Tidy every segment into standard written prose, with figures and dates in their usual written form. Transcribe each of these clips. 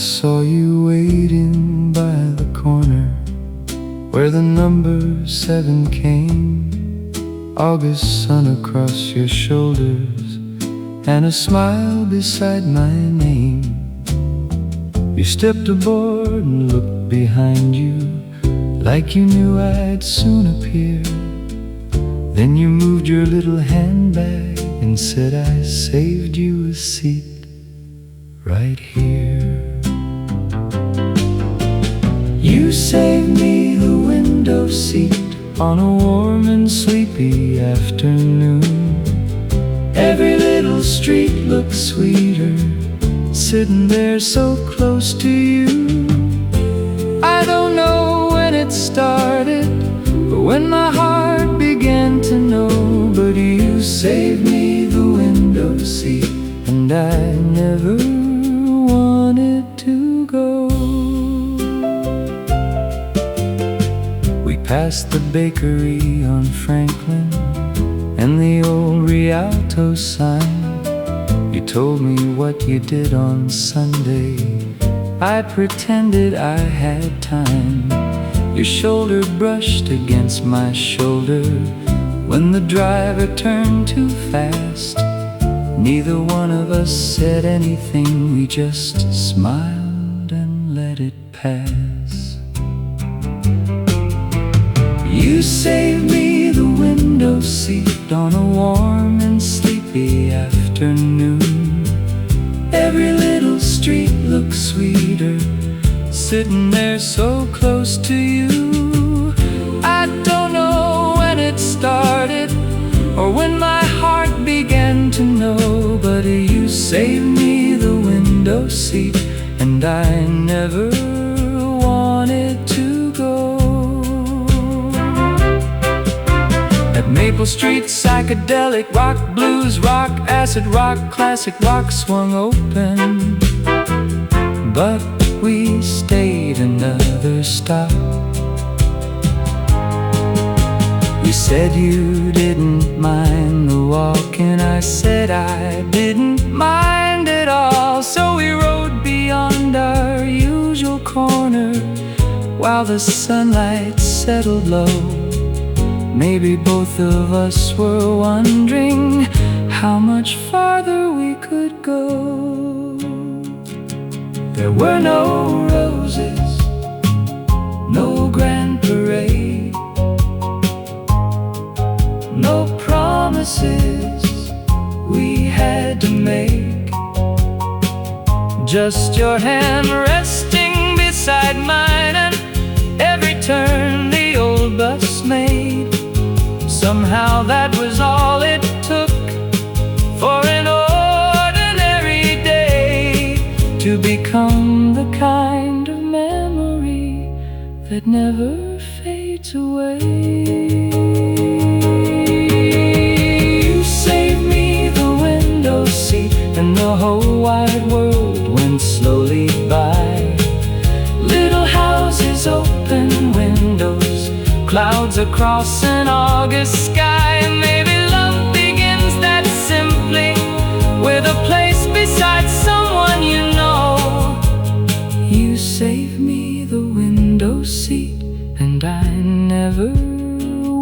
saw you waiting by the corner where the number 7 came. August sun across your shoulders and a smile beside my name. You stepped aboard and looked behind you like you knew I'd soon appear. Then you moved your little handbag and said, I saved you a seat right here. You saved me the window seat on a warm and sleepy afternoon. Every little street looked sweeter sitting there so close to you. I don't know when it started or when my heart began to know, but you saved me the window seat, and I never wanted to go. We passed the bakery on Franklin and the old Rialto sign. You told me what you did on Sunday. I pretended I had time. Your shoulder brushed against my shoulder when the driver turned too fast. Neither one of us said anything, we just smiled and let it pass. You saved me the window seat on a warm and sleepy afternoon. Every little street looked sweeter sitting there so close to you. I don't know when it started or when my heart began to know, but you saved me the window seat, and I never wanted to go. At Maple Street, psychedelic rock, blues rock, acid rock, classic rock swung open, but we stayed another stop. You said you didn't mind the walk, and I said I didn't mind at all. So we rode beyond our usual corner while the sunlight settled low. Maybe both of us were wondering how much farther we could go. There were no roses, no grand parade, no promises we had to make. Just your hand resting beside mine, and every turn the old bus made. Somehow that was all it took for an ordinary day to become the kind of memory that never fades away. You saved me the window seat, and the whole wide world went slowly by. Little houses, open windows, clouds across an August sky. Maybe love begins that simply, with a place beside someone you know. You saved me the window seat, and I never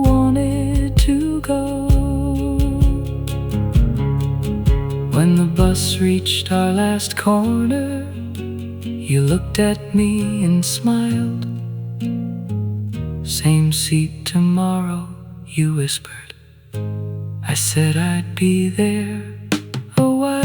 wanted to go. When the bus reached our last corner, you looked at me and smiled. Same seat tomorrow, you whispered. I said I'd be there a while.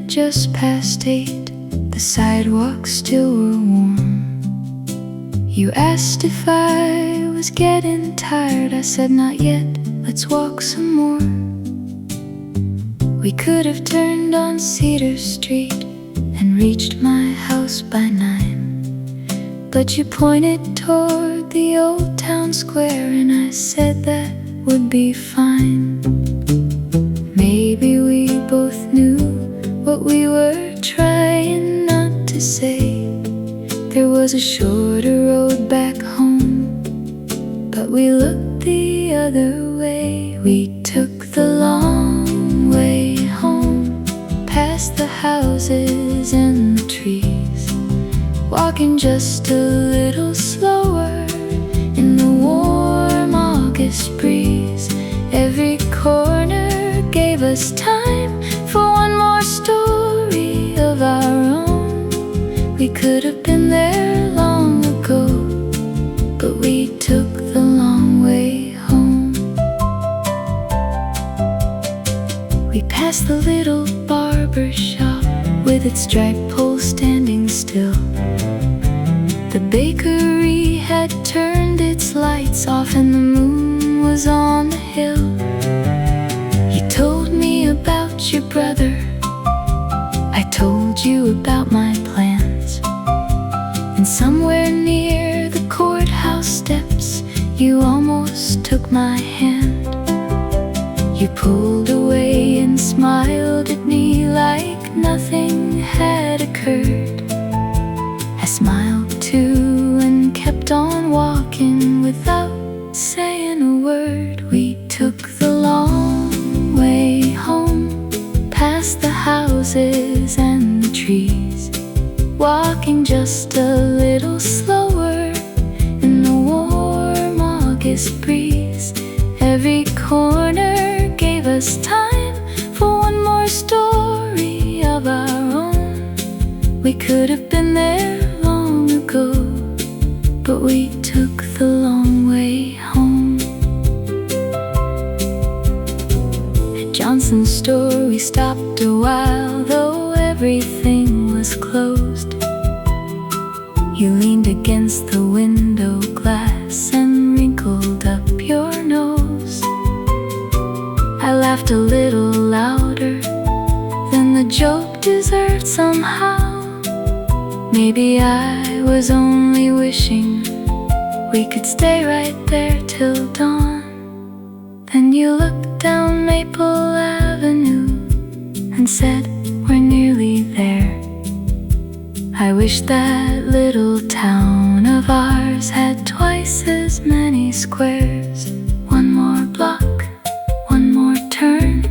Just past 8, the sidewalks still were warm. You asked if I was getting tired. I said not yet, let's walk some more. We could have turned on Cedar Street and reached my house by 9, but you pointed toward the old town square, and I said that would be fine. Maybe we both knew what we were trying not to say. There was a shorter road back home, but we looked the other way. We took the long way home, past the houses and the trees, walking just a little slower in the warm August breeze. Every corner gave us time for one more story of our own. We could have been there long ago, but we took the long way home. We passed the little barber shop with its striped pole standing still. The bakery had turned its lights off and the moon was on the hill. You told me about your brother, I told you about my plans, and somewhere near the courthouse steps you almost took my hand. You pulled away and smiled at me like nothing had occurred. I smiled too and kept on walking without saying a word. We took the long way home, past the houses and the trees, walking just a little slower in the warm August breeze. Every corner gave us time for one more story of our own. We could have been there long ago, but we took the long way home. At Johnson's store we stopped a while, though everything was closed. You leaned against the window glass and wrinkled up your nose. I laughed a little louder than the joke deserved somehow. Maybe I was only wishing we could stay right there till dawn. Then you looked down Maple Avenue and said, we're nearly there. I wish that little town of ours had twice as many squares. One more block, one more turn,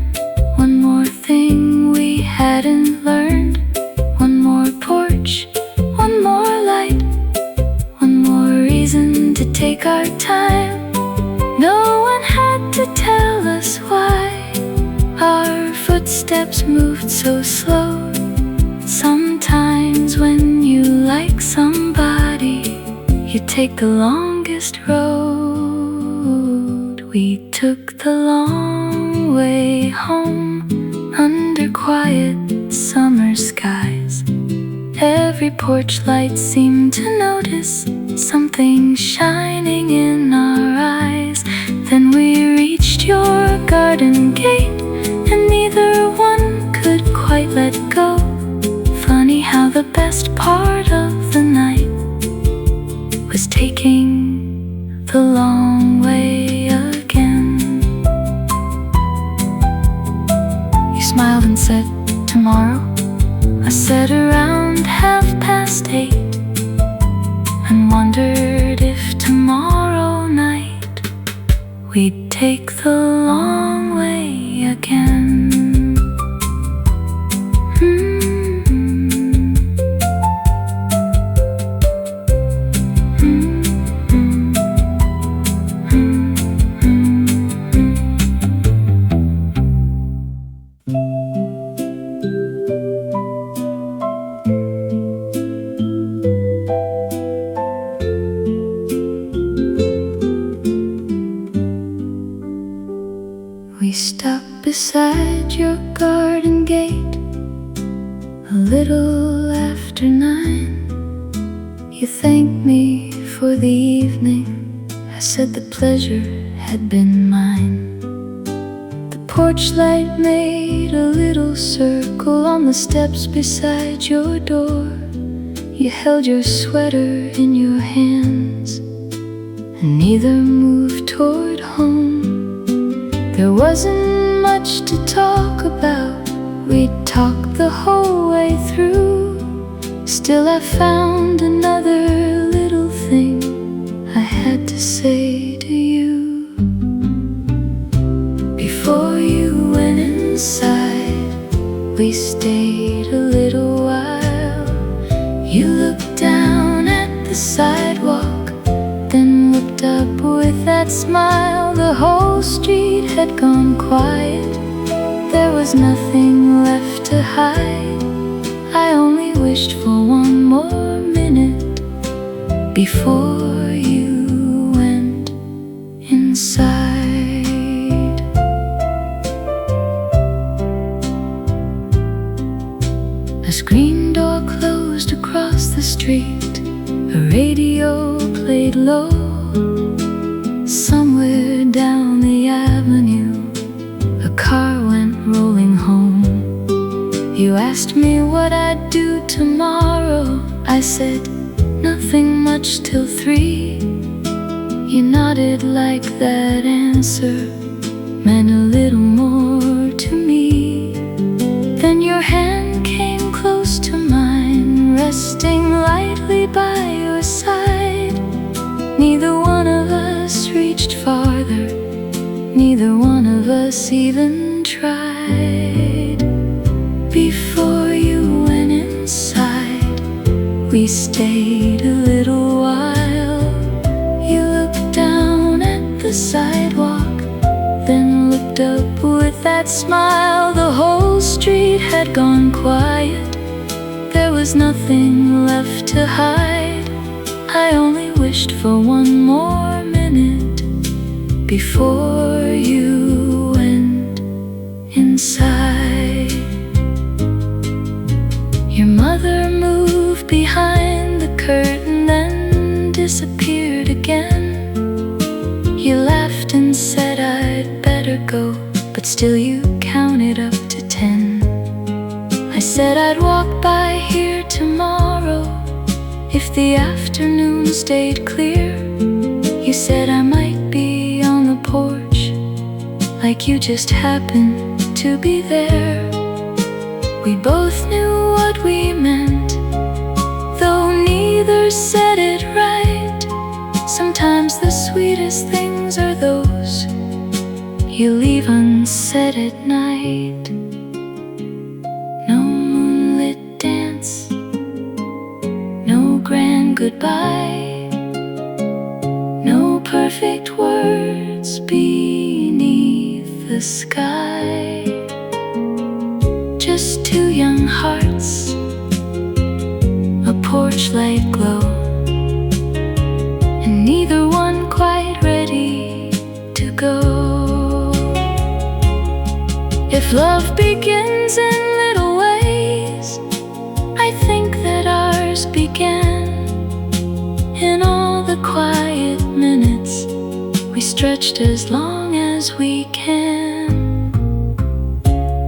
one more thing we hadn't learned, one more porch, one more light, one more reason to take our time. No one had to tell us why our footsteps moved so slow. Sometimes when you like somebody, you take the longest road. We took the long way home under quiet summer skies. Every porch light seemed to notice something shining in our eyes. Then we reached your garden gate, and neither one could quite let go. Funny how the best part of the night was taking the long way again. You smiled and said, tomorrow? I said around 8:30, and wondered if tomorrow night we'd take the long way again. We stopped beside your garden gate a little after 9. You thanked me for the evening. I said the pleasure had been mine. porch light made a little circle on the steps beside your door. You held your sweater in your hands, and neither moved toward home. There wasn't much to talk about, we talked the whole way through. Still I found another little thing I had to say to you. Before you went inside, we stayed a little while. You looked down at the sidewalk, then looked up with that smile. The whole street had gone quiet, there was nothing left to hide. I only wished for one more minute before you went inside. A screen door closed across the street, a radio played low. Somewhere down the avenue, a car went rolling home. You asked me what I'd do tomorrow. I said, nothing much till 3. You nodded like that answer meant a little more to me. Then your hand came close to mine, resting lightly by your side. Neither one of us reached farther, neither one of us even tried. Before you went inside, we stayed a little while. You looked down at the sidewalk, then looked up with that smile. The whole street had gone quiet, there was nothing left to hide. I only wished for one more minute before you went inside. Your mother moved behind the curtain, then disappeared again. You laughed and said I'd better go, but still you counted up to 10. I said I'd walk by here tomorrow if the afternoon stayed clear. You said I might be on the porch, like you just happened to be there. We both knew what we meant, though neither said it right. Sometimes the sweetest things are those you leave unsaid at night. No moonlit dance, no grand goodbye, no perfect words beneath the sky. Just two young hearts, a porch light glow, and neither one quite ready to go. If love begins in little ways, I think that ours began in all the quiet minutes we stretched as long as we can.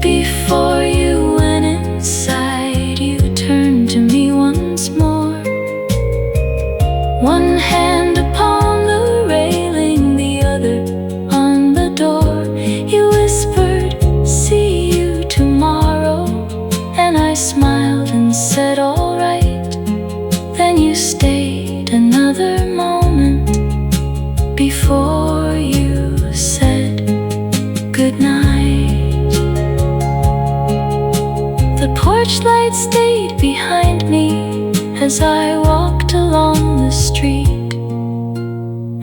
Before you went inside, you turned to me once more, one hand upon the railing, the other on the door. You whispered, see you tomorrow, and I smiled and said all right. Then you stayed another moment before you said goodnight. The porch light stayed behind me as I walked along the street,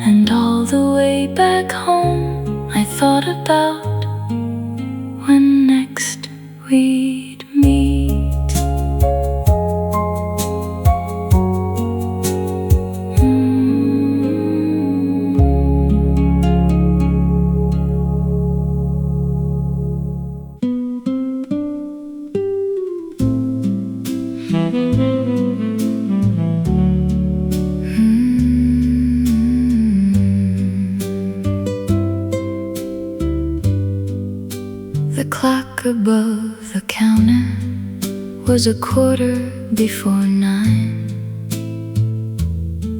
and all the way back home I thought about when next we'd meet. clock above the counter was 9:15.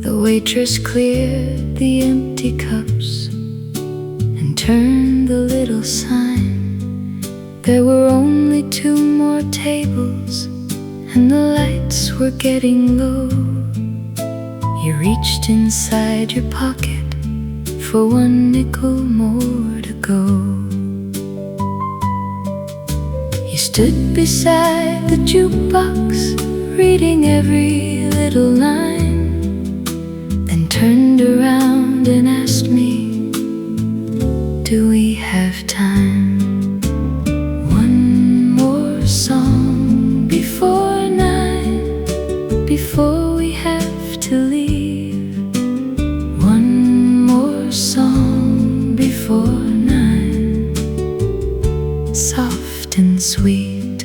The waitress cleared the empty cups and turned the little sign. There were only 2 more tables, and the lights were getting low. You reached inside your pocket for 1 nickel more to go. You stood beside the jukebox, reading every little line, then turned around and asked me, do we have time? One more song before 9, before we have to leave. One more song before 9, soft and sweet.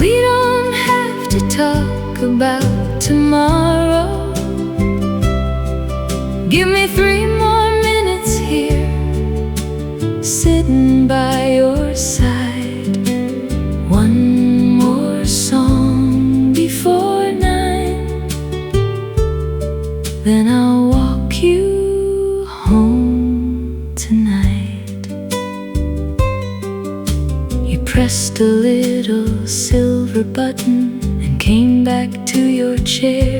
We don't have to talk about tomorrow. Give me 3 more minutes here, sitting by your side. One more song before 9, then I'll walk you home tonight. You pressed a little silver button and came back to your chair.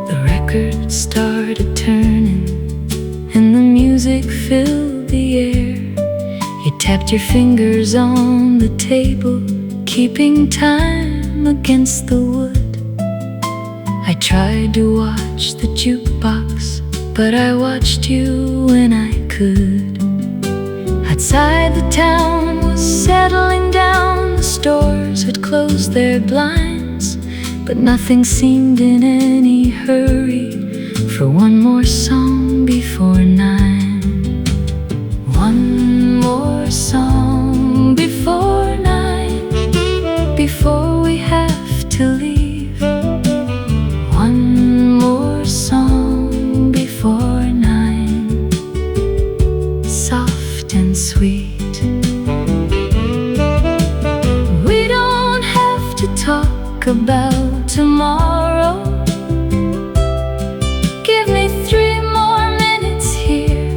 The record started turning and the music filled the air. You tapped your fingers on the table, keeping time against the wood. I tried to watch the jukebox, but I watched you when I could. Outside, the town was settling down. The stores had closed their blinds, but nothing seemed in any hurry for one more song before 9. One more song before 9, before we have to leave. One more song before 9, soft and sweet. We don't have to talk about tomorrow. Give me 3 more minutes here,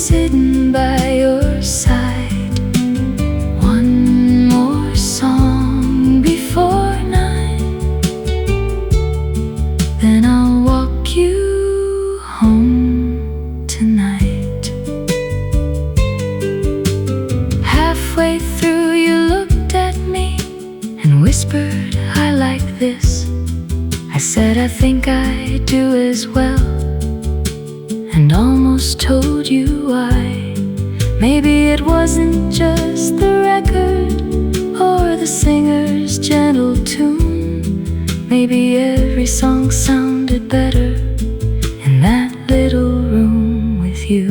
sitting by your side. One more song before 9, then I'll walk you home tonight. Halfway through, you looked at me and whispered, I like this. I said, I think I do as well, and almost told you why. Maybe it wasn't just the record or the singer's gentle tune. Maybe every song sounded better in that little room with you.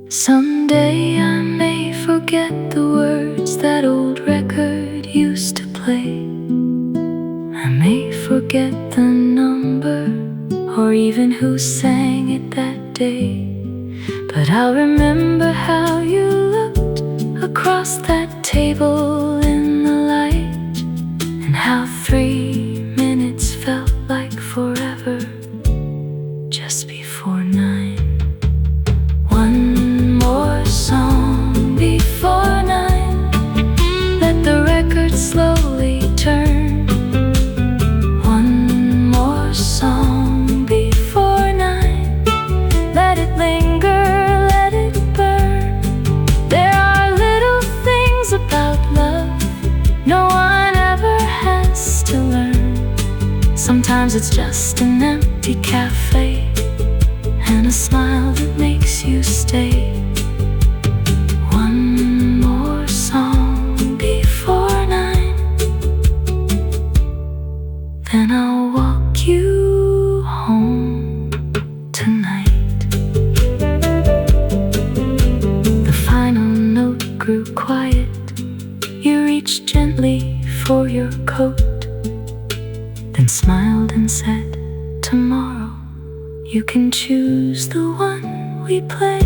Someday I may forget the words that old record used to play. I may forget the number or even who sang it that day, but I'll remember how you looked across that table in the light, and how 3 minutes felt like forever just before 9. One more song before 9, let the record slowly turn. One more song before 9, let it linger, let it burn. There are little things about love no one ever has to learn. Sometimes it's just an empty cafe and a smile that makes you stay. One more song before 9, then I'll walk you home tonight. The final note grew quiet. You reached gently for your coat, then smiled and said, tomorrow you can choose the one we play.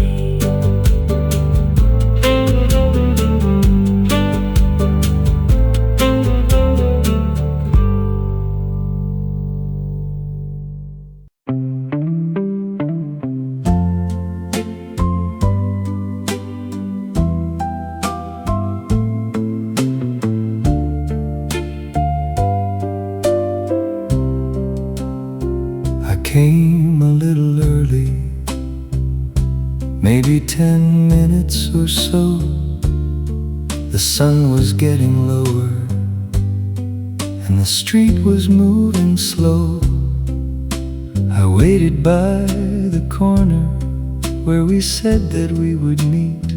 Came a little early, maybe 10 minutes or so. The sun was getting lower and the street was moving slow. I waited by the corner where we said that we would meet,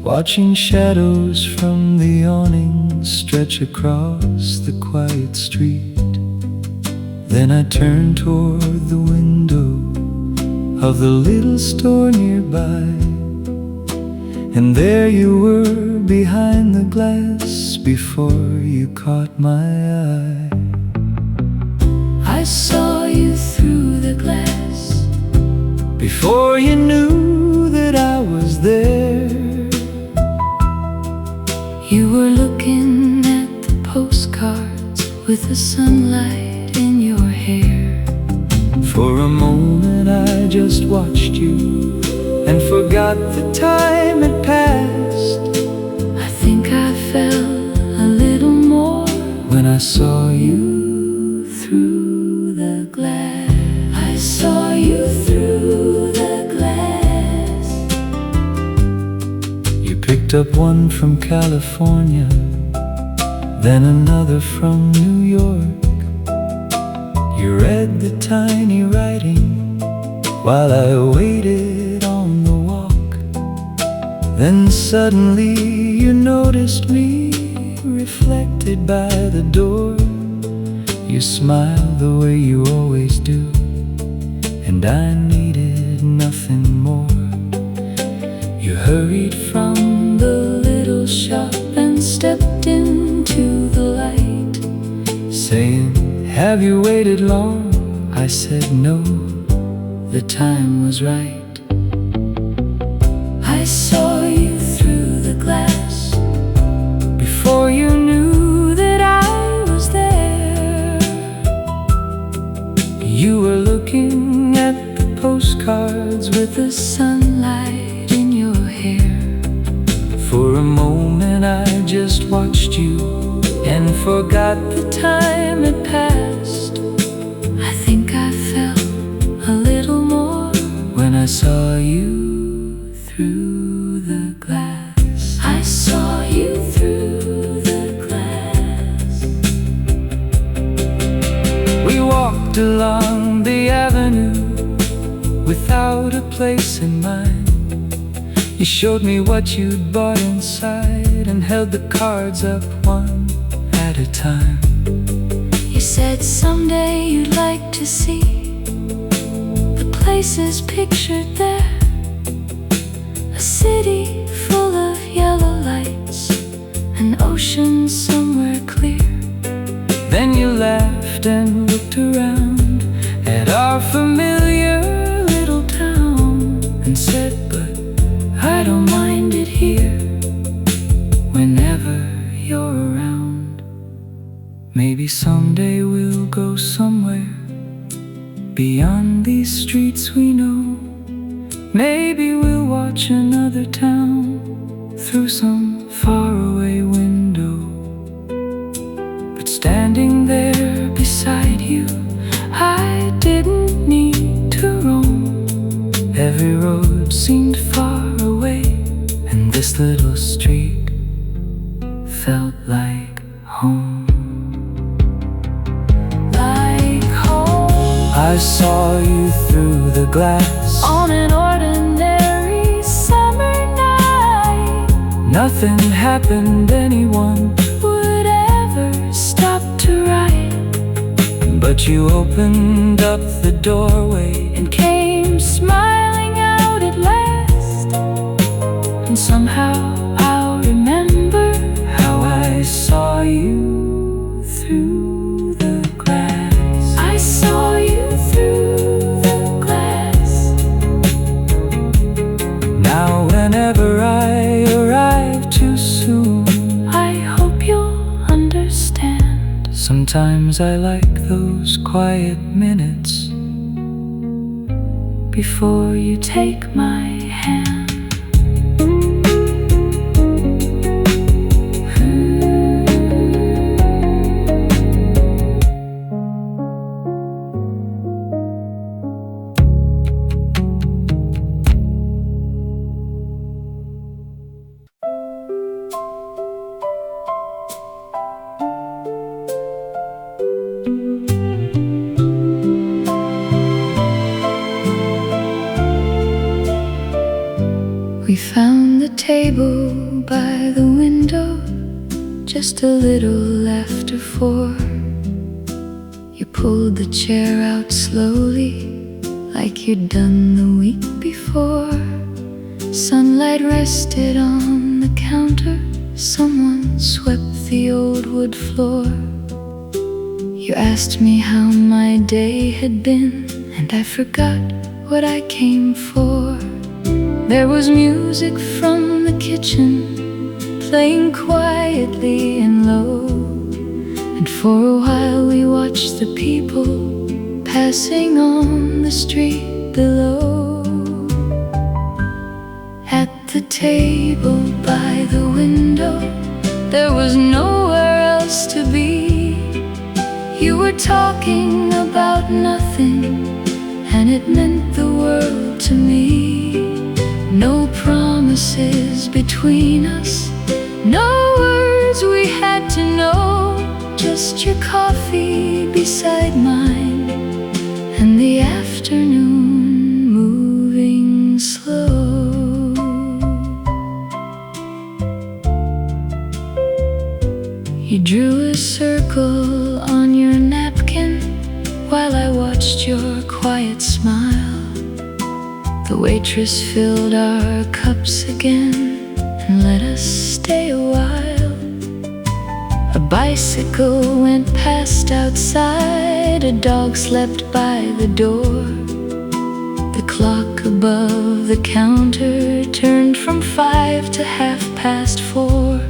watching shadows from the awning stretch across the quiet street. Then I turned toward the window of the little store nearby, and there you were behind the glass before you caught my eye. I saw you through the glass before you knew that I was there. You were looking at the postcards with the sunlight in your hair. For a moment I just watched you and forgot the time had passed. I think I fell a little more when I saw you through the glass. I saw you through the glass. You picked up one from California, then another from New York. You read the tiny writing while I waited on the walk. Then suddenly you noticed me reflected by the door. You smiled the way you always do, and I needed nothing more. You hurried from the little shop and stepped into the light, saying, "Have you waited long?" I said no, the time was right. I saw you through the glass before you knew that I was there. You were looking at the postcards with the sunlight in your hair. For a moment I just watched you and forgot the time had passed. I think I fell a little more when I saw you through the glass. I saw you through the glass. We walked along the avenue without a place in mind. You showed me what you'd bought inside and held the cards up one at a time. You said someday you'd like to see the places pictured there, a city full of yellow lights, an ocean somewhere clear. Then you laughed and looked around at our familiar little town and said, "But I don't mind it here whenever you're around. Maybe someday we'll go somewhere beyond these streets we know. Maybe we'll watch another town through some faraway window." But standing there beside you, I didn't need to roam. Every road seemed far away, and this little street felt like home. I saw you through the glass On an ordinary summer night, nothing happened anyone would ever stop to write. but you opened up the doorway And came smiling out at last. And somehow I'll remember how I saw you through the glass. I saw you through the glass. whenever I arrive too soon. I hope you'll understand. Sometimes I like those quiet minutes Before you take my hand. We found the table by the window, just a little after 4. You pulled the chair out slowly, like you'd done the week before. Sunlight rested on the counter, someone swept the old wood floor. You asked me how my day had been, and I forgot what I came for. There was music from the kitchen, playing quietly and low, and for a while we watched the people passing on the street below. At the table by the window, there was nowhere else to be. You were talking about nothing, and it meant the world to me. No promises between us, no words we had to know, just your coffee beside mine, and the afternoon moving slow. You drew a circle on your napkin while I watched your quiet smile. The waitress filled our cups again and let us stay a while. A bicycle went past outside, a dog slept by the door. The clock above the counter turned from 5 to 4:30.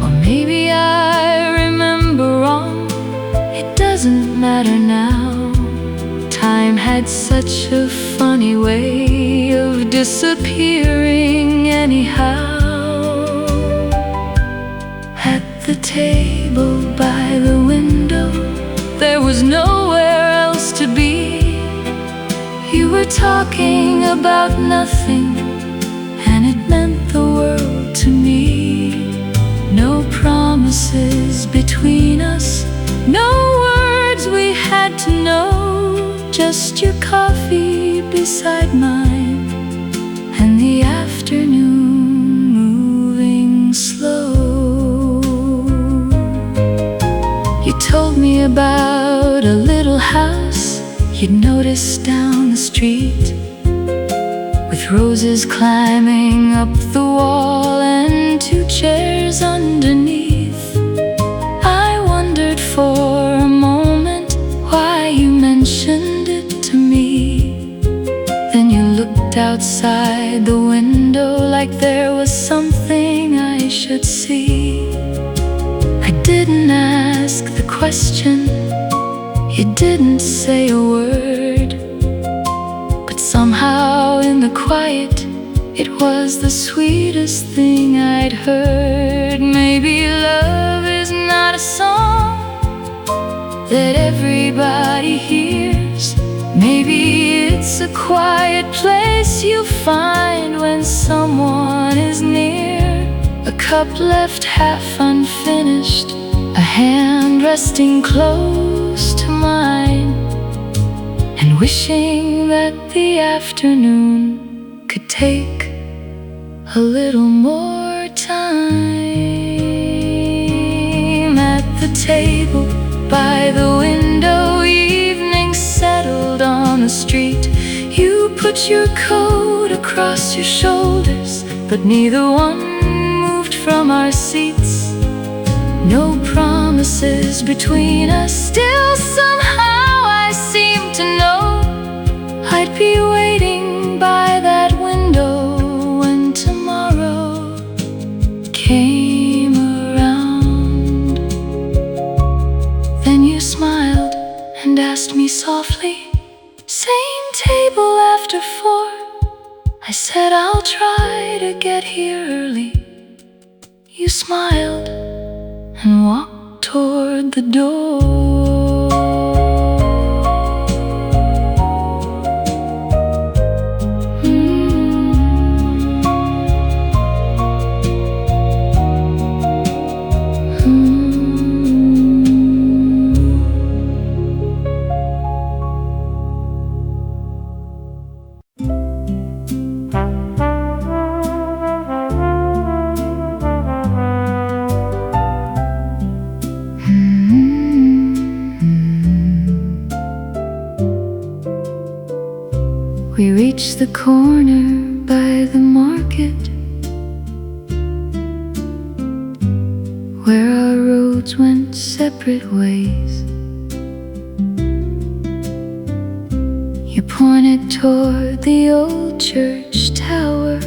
Or maybe I remember wrong, it doesn't matter now. Time had such a funny way of disappearing anyhow. At the table by the window, there was nowhere else to be. You were talking about nothing, and it meant the world to me. No promises between us, no words we had to know, just your coffee beside mine, and the afternoon moving slow. You told me about a little house you'd noticed down the street, with roses climbing up the wall and 2 chairs underneath. I wondered for a moment why you mentioned it to me. Then you looked outside the window like there was something I should see. I didn't ask the question, you didn't say a word, but somehow in the quiet it was the sweetest thing I'd heard. Maybe love is not a song that everybody hears. Maybe it's a quiet place you find when someone is near. A cup left half unfinished, a hand resting close to mine, and wishing that the afternoon could take a little more time. At the table by the window, evening settled on the street. You put your coat across your shoulders, but neither one moved from our seats. No promises between us, still somehow I seem to know I'd be waiting by that window when I said I'll try to get here early. You smiled and walked toward the door. We reached the corner by the market, where our roads went separate ways. You pointed toward the old church tower.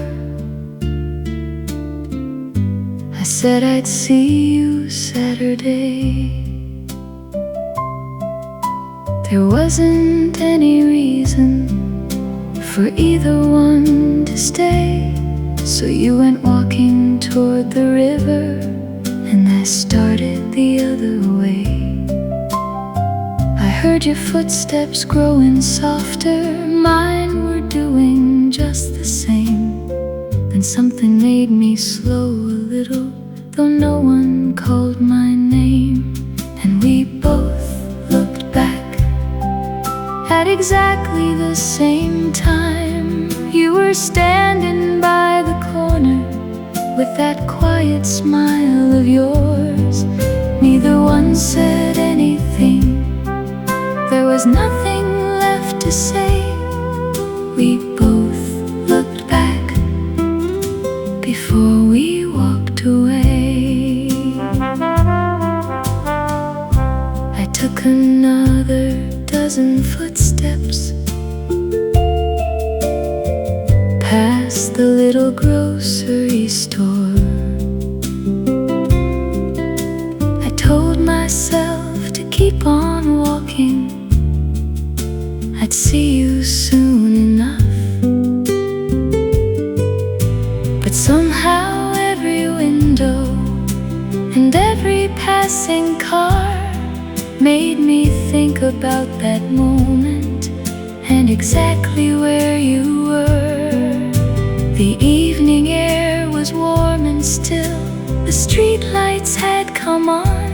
I said I'd see you Saturday. There wasn't any reason for either one to stay, so you went walking toward the river, and I started the other way. I heard your footsteps growing softer, mine were doing just the same. Then something made me slow a little, though no one called my name. And we both looked back at exactly the same time. You were standing by the corner with that quiet smile of yours. Neither one said anything. There was nothing left to say. We both looked back before we walked away. I took another dozen footsteps past the little grocery store. I told myself to keep on walking, I'd see you soon enough. But somehow every window and every passing car made me think about that moment and exactly where you were. The evening air was warm and still, the street lights had come on,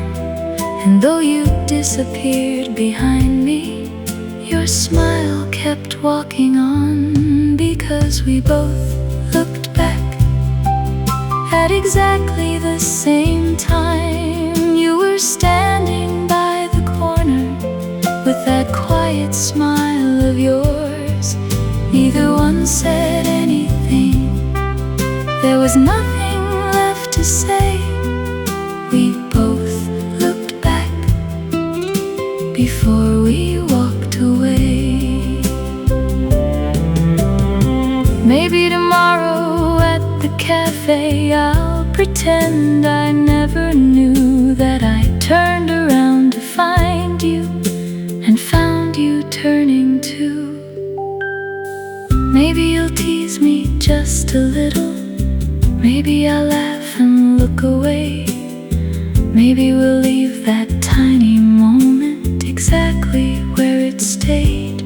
and though you disappeared behind me, your smile kept walking on. Because we both looked back at exactly the same time. You were standing by the corner with that quiet smile of yours. Neither one said anything. There was nothing left to say. We both looked back before we walked away. Maybe tomorrow at the cafe I'll pretend I never knew that I turned around to find you and found you turning too. Maybe you'll tease me just a little. Maybe I'll laugh and look away. Maybe we'll leave that tiny moment exactly where it stayed.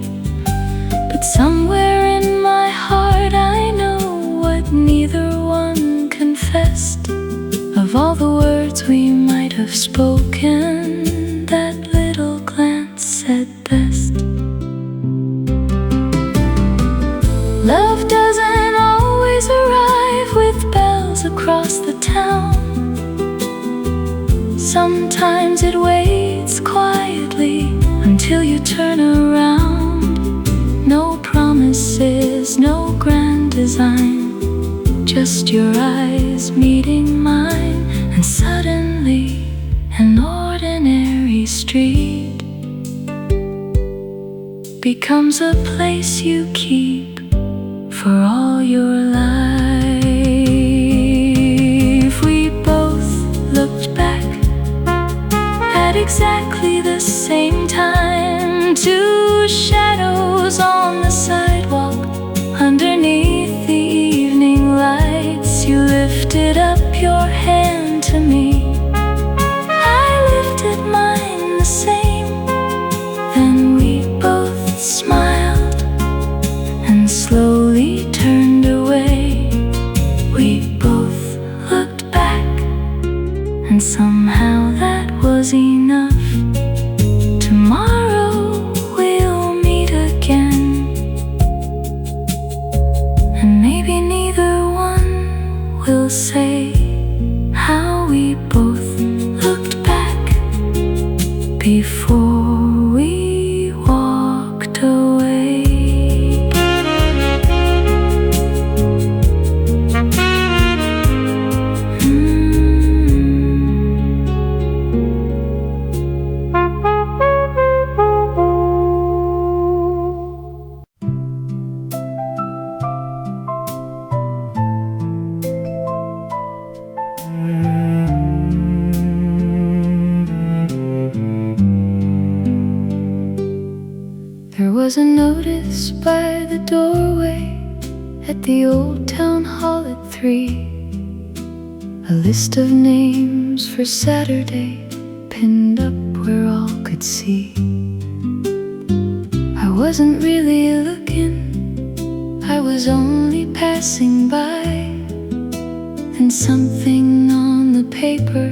But somewhere in my heart I know what neither one confessed. Of all the words we might have spoken, that little glance said best. Love doesn't always arrive with bells across the town. Sometimes it waits quietly until you turn around. No promises, no grand design, just your eyes meeting mine. And suddenly an ordinary street becomes a place you keep for all your life. We both looked back at exactly the same time. Two shadows on the sidewalk underneath the and somehow that was enough. Tomorrow we'll meet again, and maybe neither one will say how we both looked back before we walked away. There was a notice by the doorway at the old town hall at 3. A list of names for Saturday pinned up where all could see. I wasn't really looking, I was only passing by, and something on the paper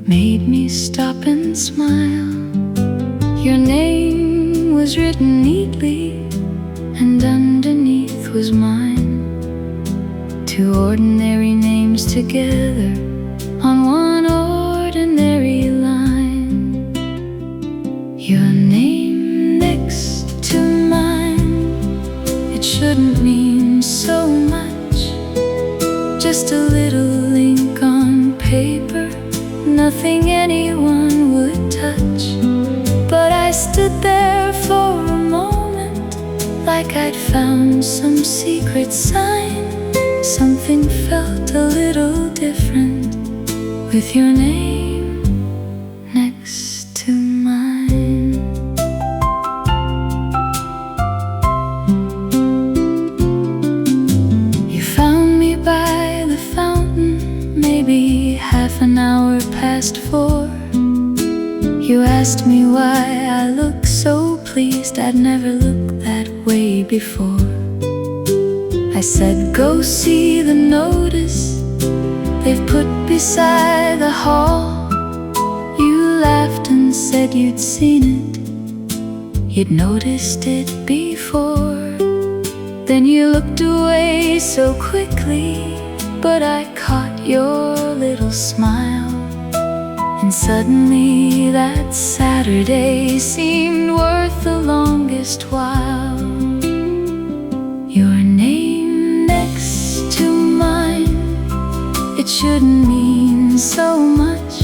made me stop and smile. Your name was written neatly, and underneath was mine. Two ordinary names together on one ordinary line. Your name next to mine, it shouldn't mean so much. Just a little ink on paper, nothing anyone would touch. But I stood there for a moment, like I'd found some secret sign. Something felt a little different with your name next to mine. You found me by the fountain, maybe half an hour past 4. You asked me why I looked so pleased, I'd never looked that way before. I said, go see the notice they've put beside the hall. You laughed and said you'd seen it, you'd noticed it before. Then you looked away so quickly, but I caught your little smile. And suddenly that Saturday seemed worth the longest while. Your name next to mine, it shouldn't mean so much.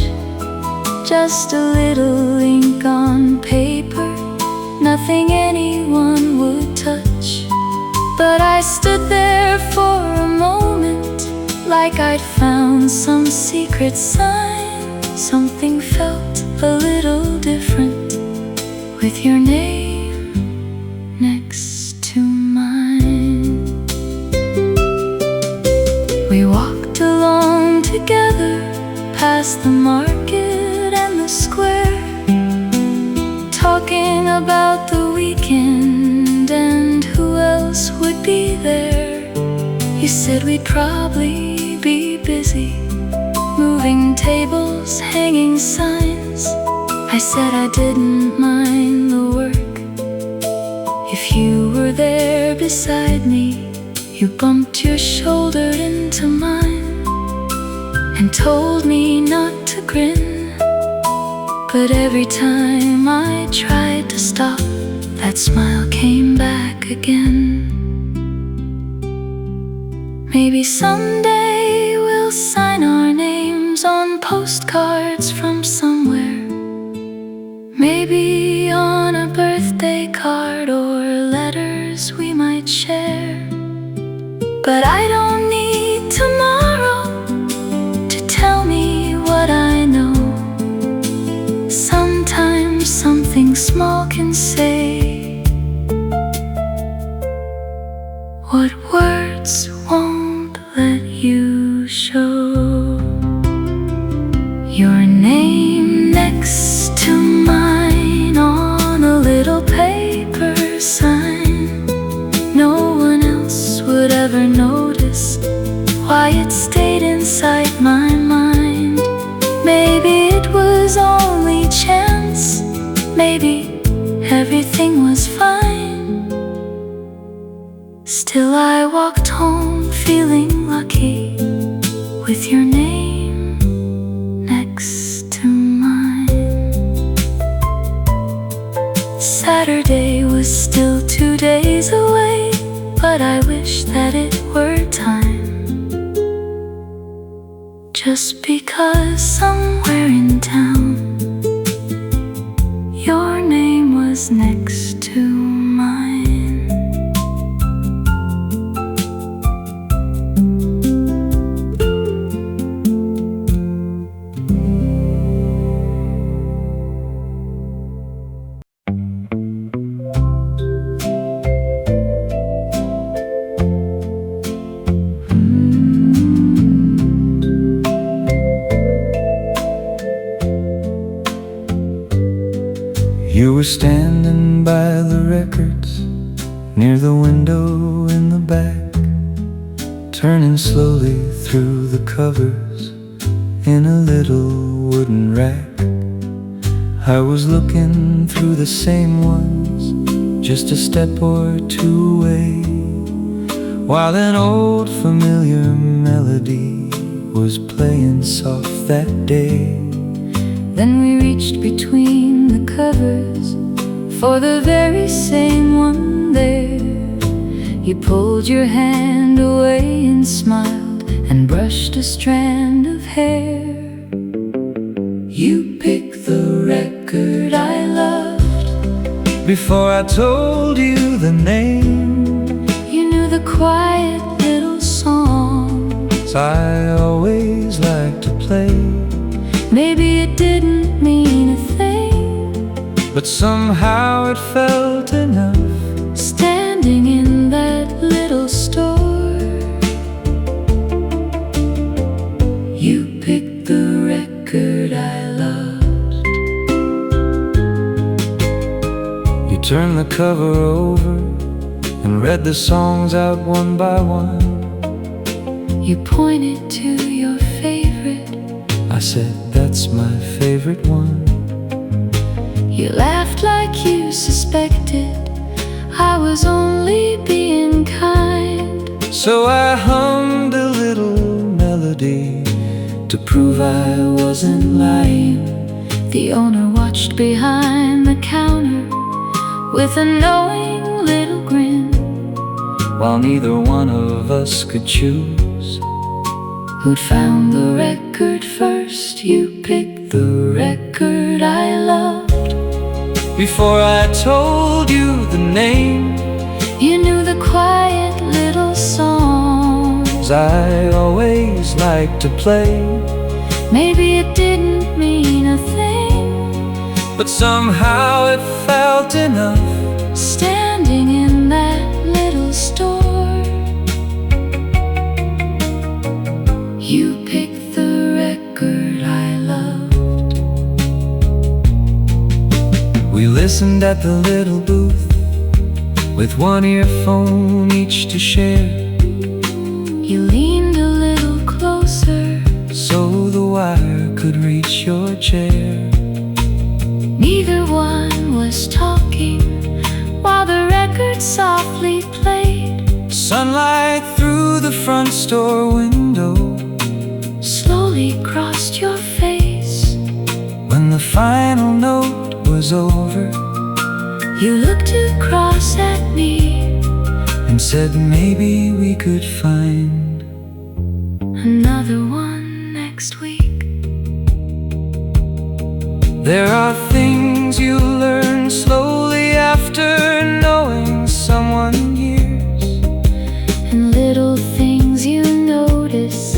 Just a little ink on paper, nothing anyone would touch. But I stood there for a moment, like I'd found some secret sign. Something felt a little different with your name next to mine. We walked along together past the market and the square, talking about the weekend and who else would be there. You said we'd probably be busy, moving tables, hanging signs. I said I didn't mind the work if you were there beside me. You bumped your shoulder into mine and told me not to grin. But every time I tried to stop, that smile came back again. Maybe someday we'll sign our names on postcards from somewhere. Maybe on a birthday card or letters we might share. But I don't need tomorrow to tell me what I know. Sometimes something small can say what words won't let you show. Your name next to mine on a little paper sign. No one else would ever notice why it stayed inside my mind. everything was fine. Still I walked home feeling lucky, with your name next to mine. Saturday was still 2 days away, but I wish that it were time. Just because somewhere in town your name was next to mine. You were standing by the records near the window in the back, turning slowly through the covers in a little wooden rack. I was looking through the same ones, just a step or two away, while an old familiar melody was playing soft that day. Then we reached between the covers for the very same one there. You pulled your hand away and smiled and brushed a strand of hair. You picked the record I loved before I told you the name. You knew the quiet little songs I always liked to play. Maybe it didn't mean a thing, but somehow it felt enough. Standing in that little store, you picked the record I loved. You turned the cover over and read the songs out one by one. You pointed to your favorite. I said, that's my favorite one. You laughed like you suspected I was only being kind. So I hummed a little melody to prove I wasn't lying. The owner watched behind the counter with a knowing little grin, while neither one of us could choose who'd found the record first. You picked the record I loved before I told you the name. You knew the quiet little songs I always liked to play. Maybe it didn't mean a thing, but somehow it felt enough. Standing in that little store, you picked the record I loved. We listened at the little booth with one earphone each to share. You leaned a little closer so the wire could reach your chair. Neither one was talking while the record softly played. Sunlight through the front store window slowly crossed your face. When the final note was over, you looked across at me and said maybe we could find another one next week. There are things you learn slowly after knowing someone years, and little things you notice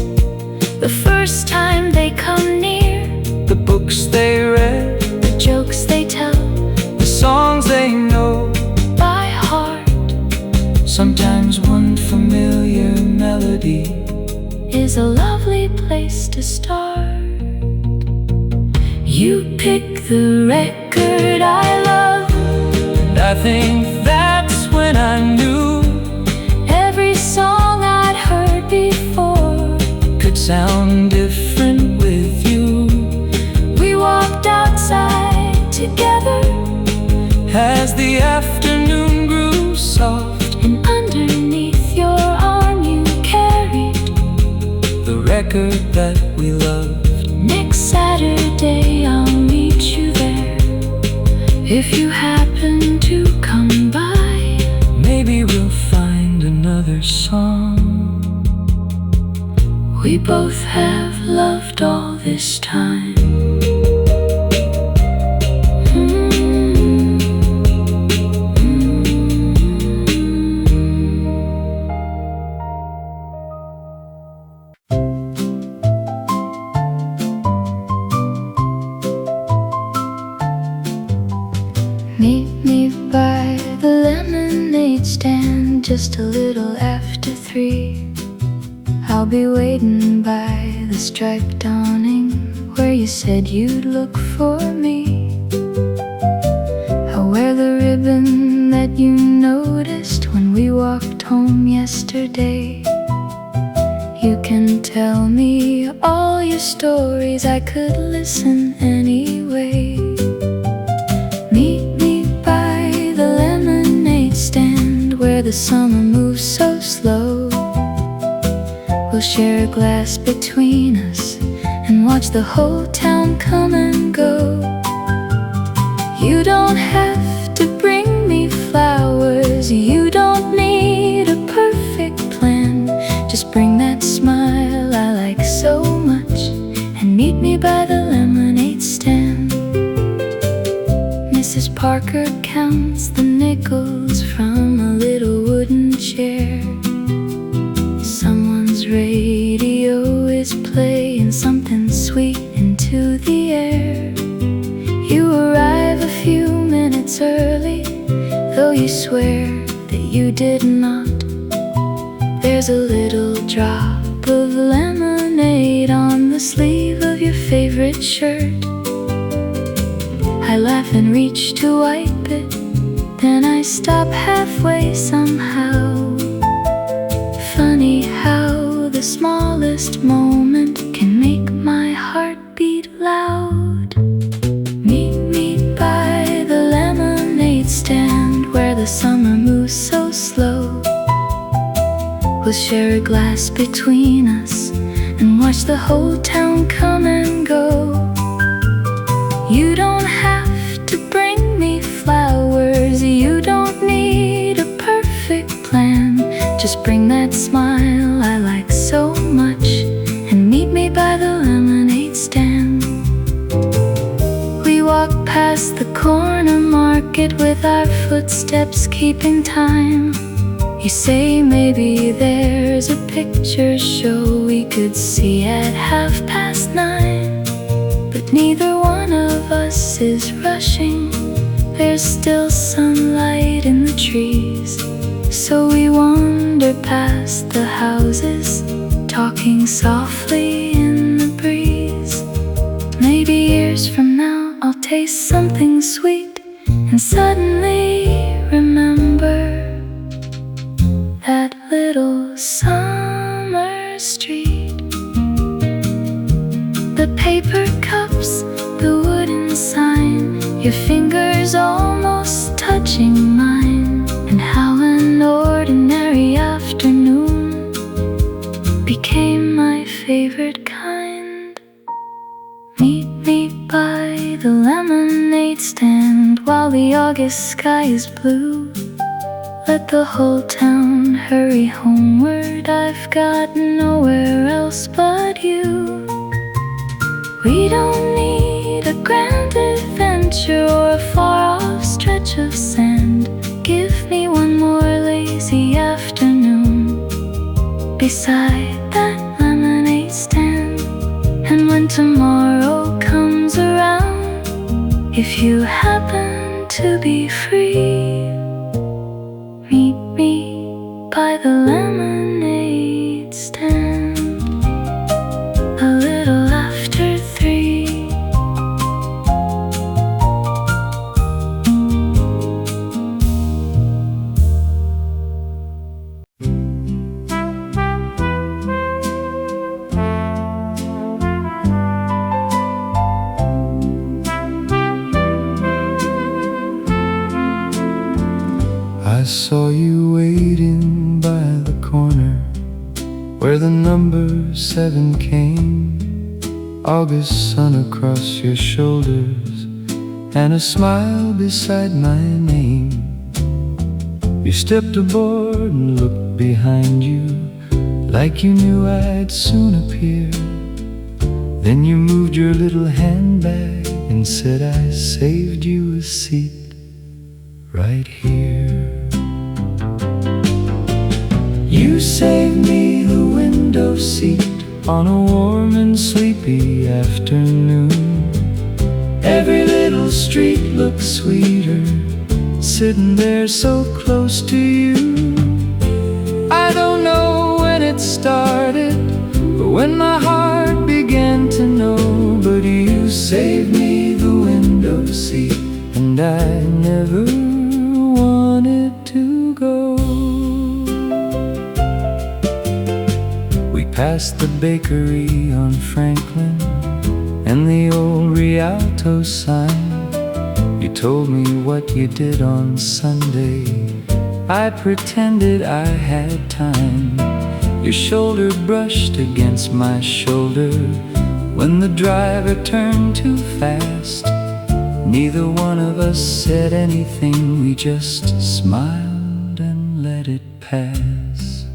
the first time they come near. The books they read, the jokes they tell, the songs they know by heart. Sometimes one familiar melody is a lovely place to start. You picked the record I love, and I think that's when I knew every song I'd heard before could sound different with you. We walked outside together as the record that we loved. Next Saturday I'll meet you there, if you happen to come by. Maybe we'll find another song we both have loved all this time. Meet me by the lemonade stand just a little after 3. I'll be waiting by the striped awning where you said you'd look for me. I'll wear the ribbon that you noticed when we walked home yesterday. You can tell me all your stories, I could listen anyway. Meet me by the lemonade stand where the summer moves so slow. We'll share a glass between us and watch the whole town come and go. You don't have to bring me flowers, you don't need a perfect plan. Just bring that smile I like so much and meet me by the lemonade stand. Mrs. Parker counts the nickels from a little wooden chair. Someone's radio is playing something sweet into the air. You arrive a few minutes early, though you swear that you did not. There's a little drop of lemonade on the sleeve of your favorite shirt. I laugh and reach to wipe it, then I stop halfway somehow. Funny how the smallest moment can make my heart beat loud. Meet me by the lemonade stand where the summer moves so slow. We'll share a glass between us and watch the whole town come and go. You don't have to bring me flowers, you don't need a perfect plan. Just bring that smile I like so much and meet me by the lemonade stand. We walk past the corner market with our footsteps keeping time. You say maybe there's a picture show we could see at 9:30. But neither one of us is rushing, there's still sunlight in the trees. So we wander past the houses, talking softly in the breeze. Maybe years from now I'll taste something sweet and suddenly remember that little summer street. The paper cups, the wooden sign, your fingers almost touching mine. And how an ordinary afternoon became my favorite kind. Meet me by the lemonade stand while the August sky is blue. Let the whole town hurry homeward, I've got nowhere else but you. We don't need a grand adventure or a far-off stretch of sand. Give me one more lazy afternoon beside that lemonade stand. And when tomorrow comes around, if you happen to be free, meet me by the lemonade stand a little after 3. I saw you waiting by the where the number 7 came. August sun across your shoulders and a smile beside my name. You stepped aboard and looked behind you like you knew I'd soon appear. Then you moved your little handbag and said, I saved you a seat right here. You saved me the window seat on a warm and sleepy afternoon. Every little street looked sweeter sitting there so close to you. I don't know when it started or when my heart began to know, but you saved me the window seat, and I never wanted to go. We passed the bakery on Franklin and the old Rialto sign. You told me what you did on Sunday. I pretended I had time. Your shoulder brushed against my shoulder when the driver turned too fast. Neither one of us said anything, we just smiled and let it pass.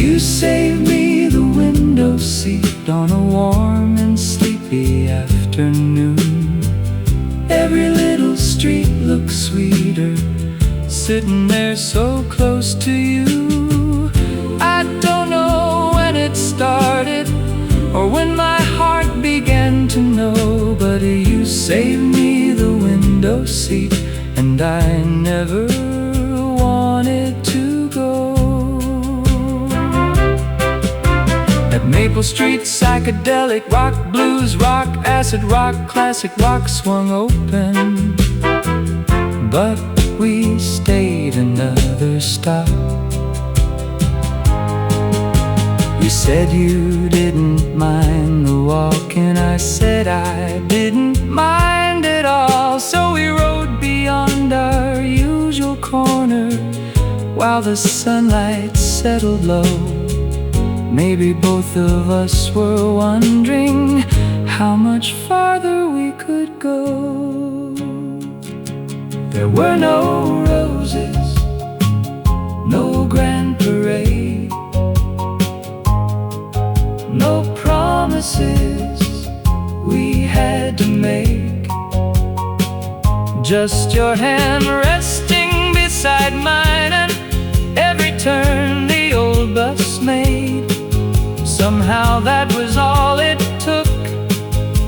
You saved me the window seat on a warm and sleepy afternoon. Every little street looked sweeter sitting there so close to you. I don't know when it started or when my heart began to know, but you saved me the window seat, and I never wanted to go. At Maple Street, psychedelic rock, blues rock, acid rock, classic rock swung open, but we stayed another stop. You said you didn't mind the walk, and I said I didn't mind at all. So we rode beyond our usual corner while the sunlight settled low. Maybe both of us were wondering how much farther we could go. There were no roses, no grand parade, no promises we had to make. Just your hand resting beside mine, and every turn the old bus made. Somehow that was all it took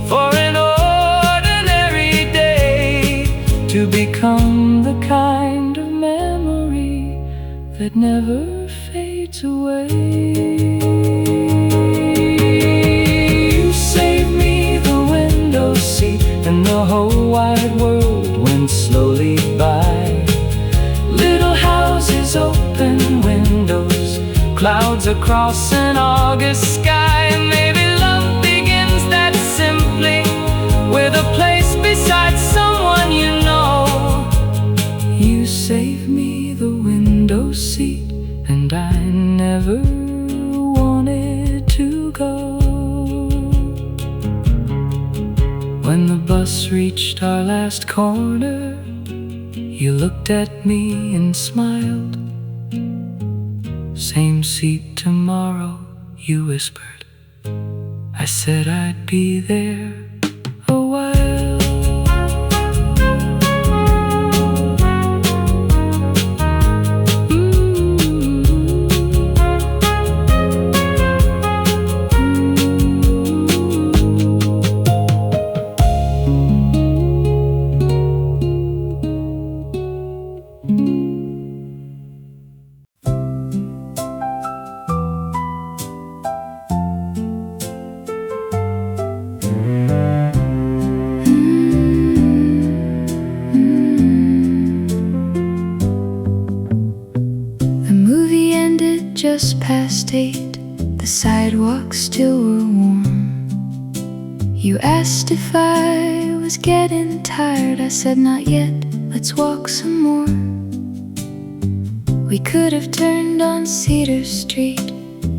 for an ordinary day to become the kind of memory that never fades away. You saved me the window seat, and the whole wide world went slowly by. Little houses, open windows, clouds across an August sky. Maybe love begins that simply, with a place beside someone you know. You saved me the window seat, and I never wanted to go. When the bus reached our last corner, you looked at me and smiled. Same seat tomorrow, you whispered. I said I'd be there a while. Just past 8, the sidewalks still were warm. You asked if I was getting tired. I said not yet, let's walk some more. We could have turned on Cedar Street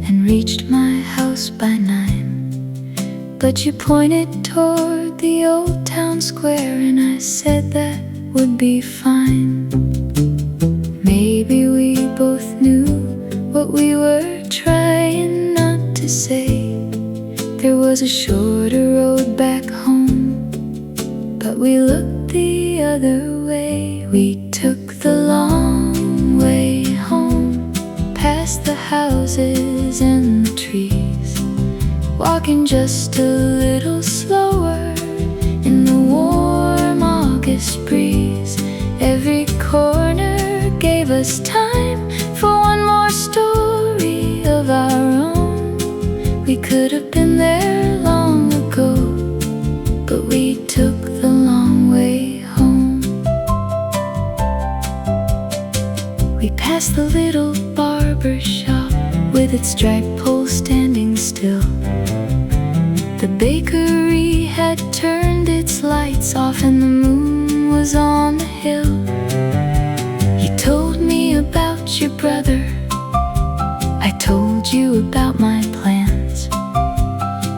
and reached my house by 9, but you pointed toward the old town square, and I said that would be fine. Maybe we both knew what we were trying not to say. There was a shorter road back home, but we looked the other way. We took the long way home, past the houses and the trees, walking just a little slower in the warm August breeze. Every corner gave us time for one more story of our own. We could have been there long ago, but we took the long way home. We passed the little barber shop with its striped pole standing still. The bakery had turned its lights off and the moon was on the hill. You told me about your brother, I told you about my plans,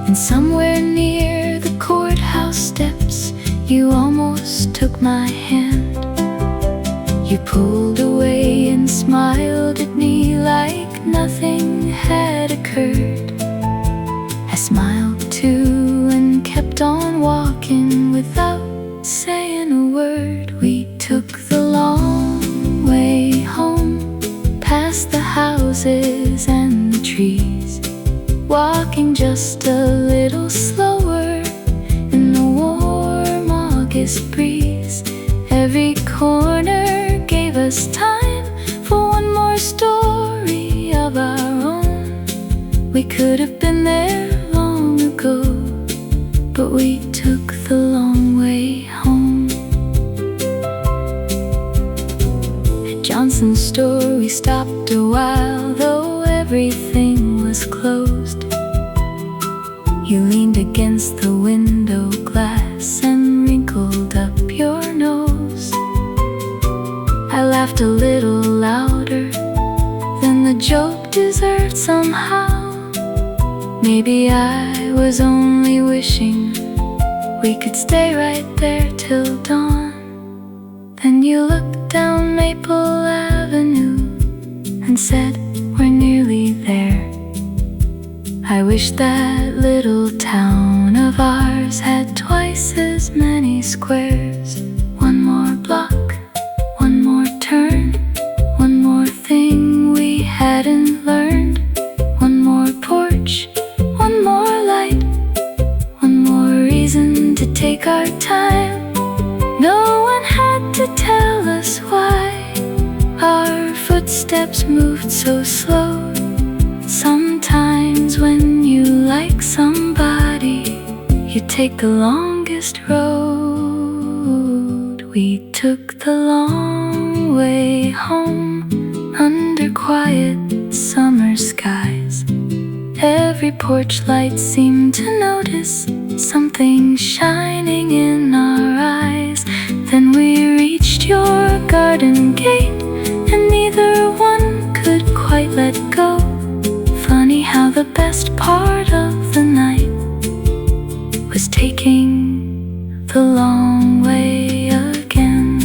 and somewhere near the courthouse steps you almost took my hand. You pulled away and smiled at me like nothing had occurred. I smiled too and kept on walking without saying a word. We took the long way home, past the houses and the trees, walking just a little slower in the warm August breeze. Every corner gave us time for one more story of our own. We could have been there long ago, but we took the long way home. At Johnson's store we stopped a while, though everything was closed. You leaned against the window glass and wrinkled up your nose. I laughed a little louder than the joke deserved somehow. Maybe I was only wishing we could stay right there till dawn. Then you looked down Maple Avenue and said, we're nearly there. I wish that little town of ours had twice as many squares. One more block, one more turn, one more thing we hadn't learned, one more porch, one more light, one more reason to take our time. No one had to tell us why our footsteps moved so slow. Sometimes when you like somebody, you take the longest road. We took the long way home under quiet summer skies. Every porch light seemed to notice something shining in our eyes. Then we reached your garden gate, and neither one could quite let go. Funny how the best part of the night was taking the long way again.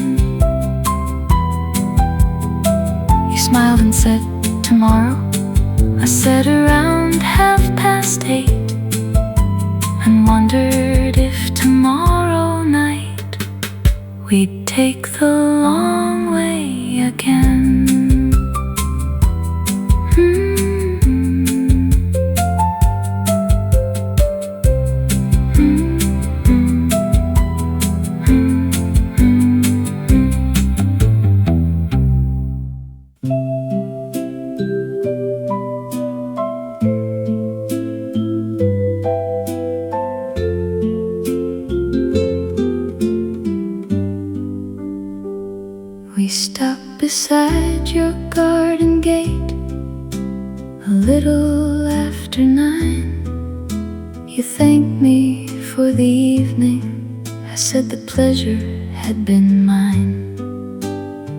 You smiled and said, tomorrow? I said around 8:30, and wondered if tomorrow night we'd take the long way again. We stopped beside your garden gate a little after 9. You thanked me for the evening. I said the pleasure had been mine.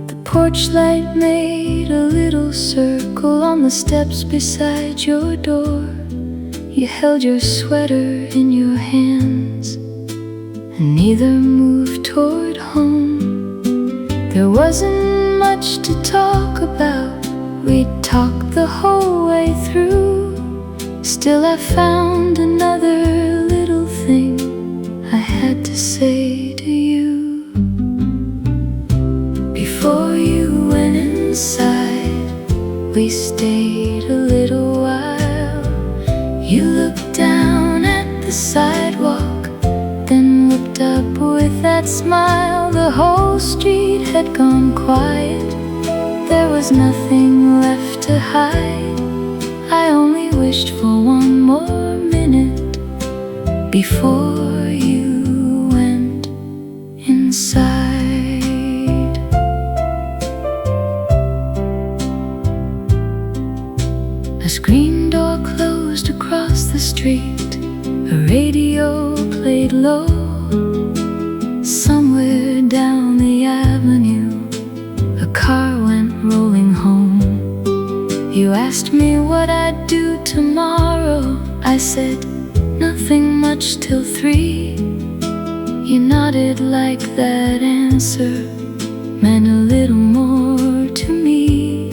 The porch light made a little circle on the steps beside your door. You held your sweater in your hands, and neither moved toward home. There wasn't much to talk about, we talked the whole way through. Still I found another little thing I had to say to you. Before you went inside, we stayed a little while. You looked down at the sidewalk, then looked up with that smile. The whole street had gone quiet, there was nothing left to hide. I only wished for one more minute before you went inside. A screen door closed across the street, a radio played low. Somewhere down the avenue, a car went rolling home. You asked me what I'd do tomorrow. I said, nothing much till 3. You nodded like that answer meant a little more to me.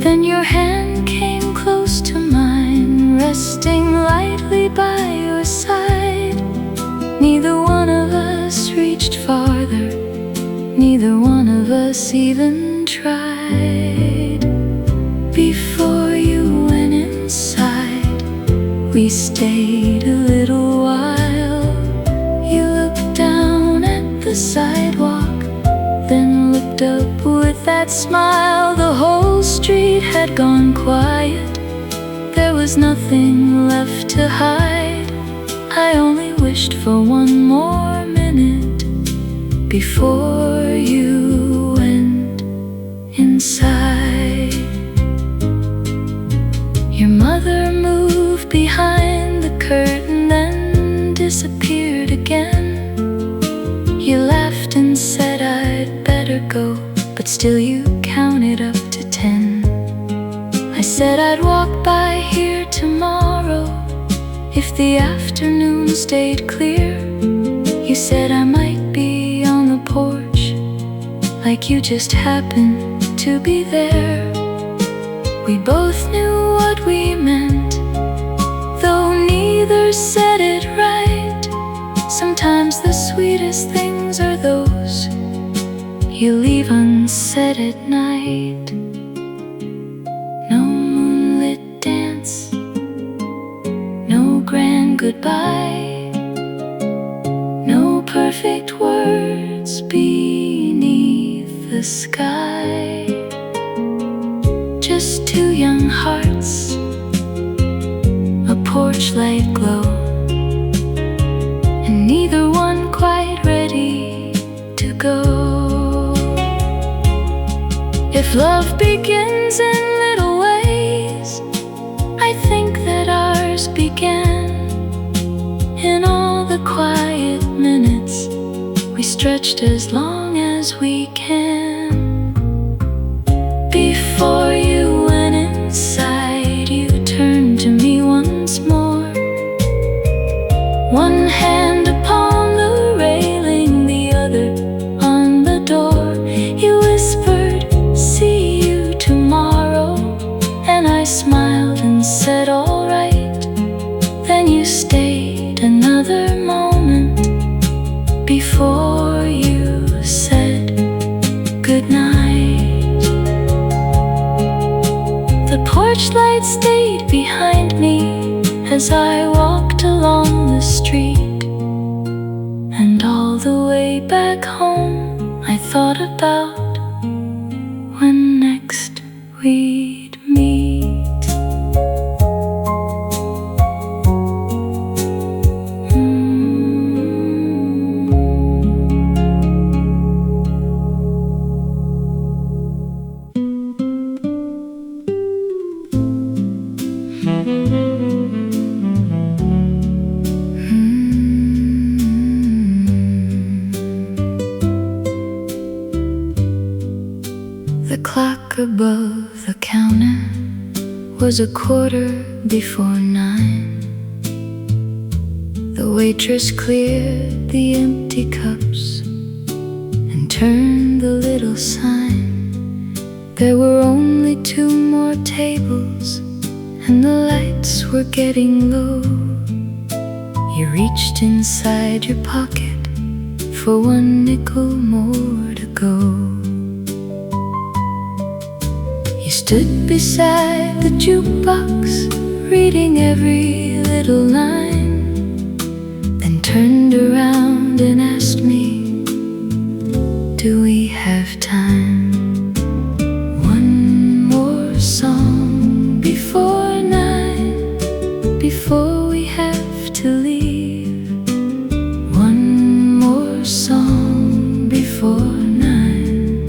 Then your hand came close to mine, resting lightly by your side. Neither one of us reached farther, neither one of us even tried. Before you went inside, we stayed a little while. You looked down at the sidewalk, then looked up with that smile. The whole street had gone quiet, there was nothing left to hide. I only wished for one more minute before you went inside. Your mother moved behind the curtain, then disappeared again. You laughed and said I'd better go, but still you counted up to 10. I said I'd walk by here tomorrow if the afternoon stayed clear. You said I might be on the porch, like you just happened to be there. We both knew what we meant, though neither said it right. Sometimes the sweetest things are those you leave unsaid at night. No moonlit dance, no grand goodbye, no perfect words beneath the sky. Just two young hearts, a porch light glow, and neither one quite ready to go. If love begins in little ways, I think that ours began in all the quiet minutes we stretched as long as we can. Before you went inside, you turned to me once more, one hand upon the railing, the other on the door. You whispered, see you tomorrow, and I smiled and said all right. Then you stayed another moment before you said goodnight. The porch light stayed behind me as I walked along the street, and all the way back home I thought about when next we'd meet. was 9:15. The waitress cleared the empty cups and turned the little sign. There were only 2 more tables, and the lights were getting low. You reached inside your pocket for 1 nickel more to go. You stood beside the jukebox, reading every little line, then turned around and asked me, do we have time? 1 more song before 9, before we have to leave. 1 more song before 9,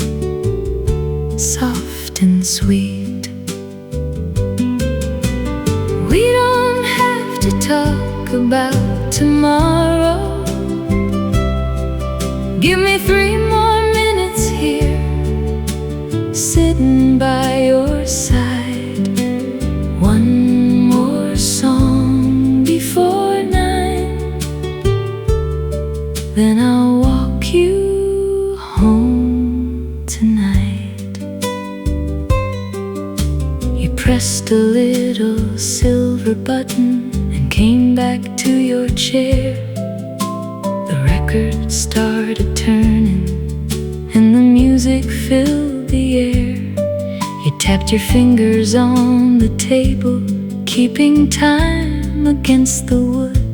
soft and sweet. We don't have to talk about tomorrow. Give me 3 more minutes here, sitting by your side. 1 more song before 9, then I'll walk you home tonight. You pressed a little silver button and came back to your chair. The record started turning and the music filled the air. You tapped your fingers on the table, keeping time against the wood.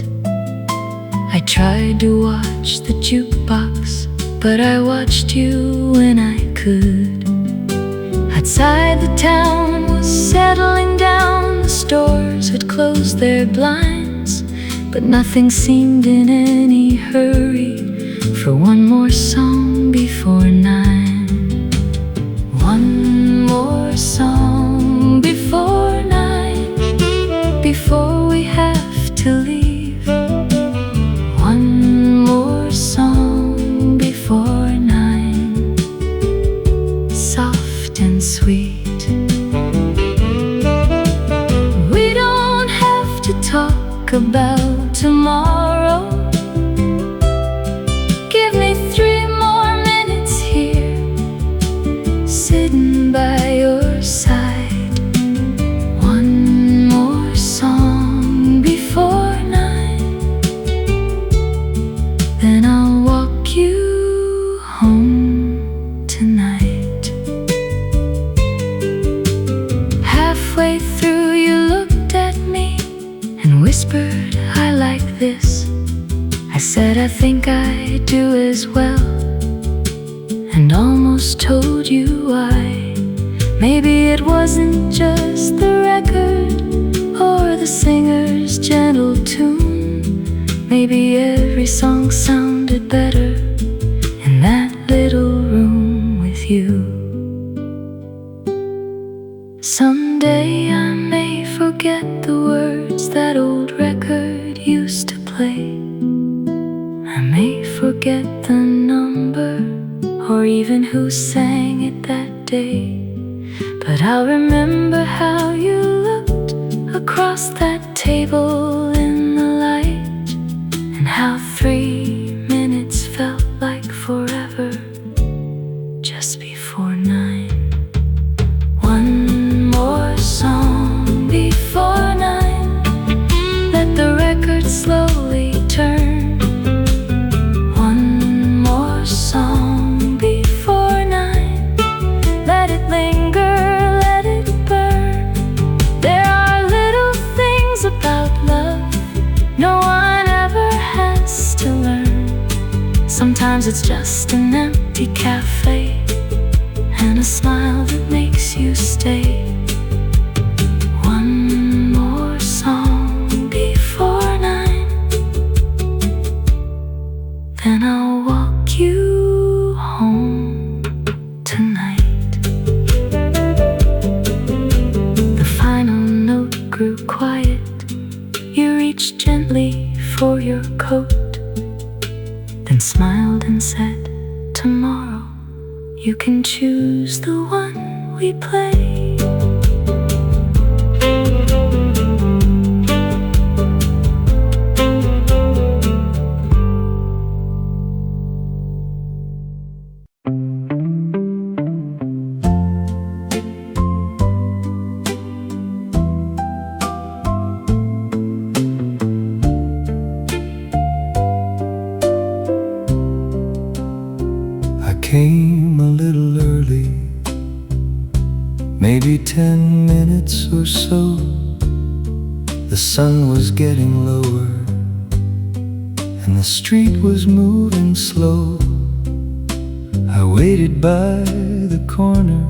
I tried to watch the jukebox, but I watched you when I could. Outside, the town was settling down. The stores had closed their blinds, but nothing seemed in any hurry for 1 more song before 9. 1 more song before 9, before we have to leave. 1 more song before 9, soft and sweet. We don't have to talk about tomorrow. Give me 3 more minutes here, sitting by your side. 1 more song before 9, then I'll walk you home tonight. Halfway through, you looked at me and whispered, I like this. I said, I think I do as well, and almost told you why. Maybe it wasn't just the record or the singer's gentle tune. Maybe every song sounded better in that little room with you. Someday I may forget the words that old record used to play. I may forget the number or even who sang it that day, but I'll remember how you looked across that table in the light, and how 3 minutes felt like forever just before 9. 1 more song before 9, let the record slowly turn. 1 more song before 9, let it linger, let it burn. There are little things about love no one ever has to learn. Sometimes it's just an empty cafe and a smile that makes you stay. 1 more song before 9, then I'll walk you home tonight. The final note grew quiet. You reached gently for your coat, then smiled and said, tomorrow you can choose the one we play. or so. The sun was getting lower, and the street was moving slow. I waited by the corner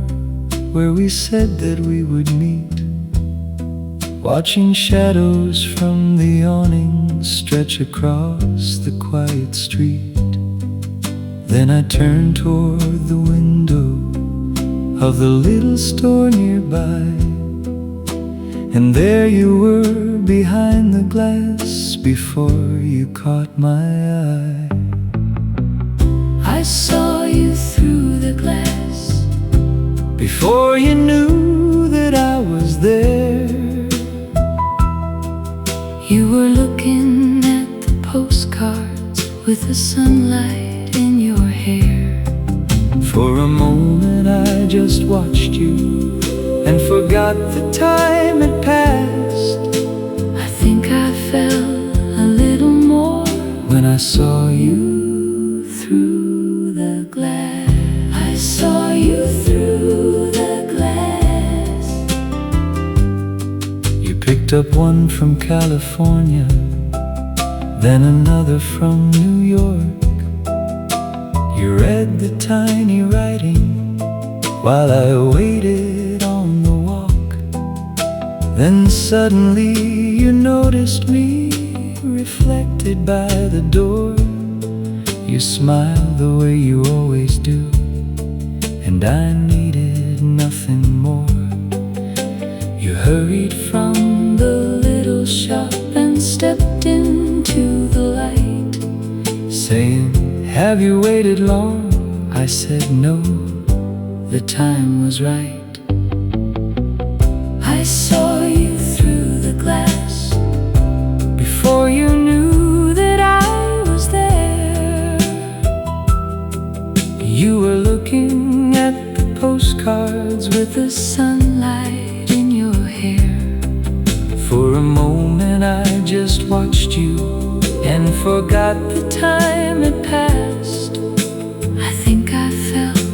where we said that we would meet, watching shadows from the awning stretch across the quiet street. Then I turned toward the window of the little store nearby, and there you were behind the glass before you caught my eye. I saw you through the glass before you knew that I was there. You were looking at the postcards with the sunlight in your hair. For a moment I just watched you and forgot the time had passed. I think I felt a little more when I saw you through the glass. I saw you through the glass. You picked up one from California, then another from New York. You read the tiny writing while I waited on the walk. Then suddenly you noticed me reflected by the door. You smiled the way you always do, and I needed nothing more. You hurried from the little shop and stepped into the light, saying, "Have you waited long?" I said no, the time was right. I saw you through the glass before you knew that I was there. You were looking at the postcards with the sunlight in your hair. For a moment I just watched you and forgot the time had passed. I think I felt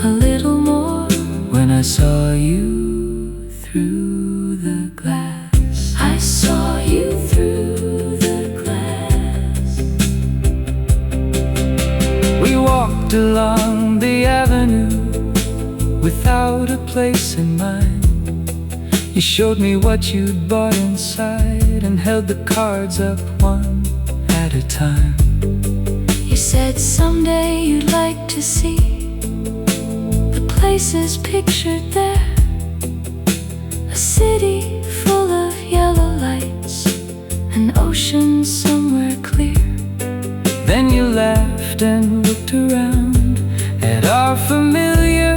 a little more when I saw you through the glass. I saw you through the glass. We walked along the avenue without a place in mind. You showed me what you'd bought inside and held the cards up one at a time. You said someday you'd like to see the places pictured there, a city full of yellow lights, an ocean somewhere clear. Then you laughed and looked around at our familiar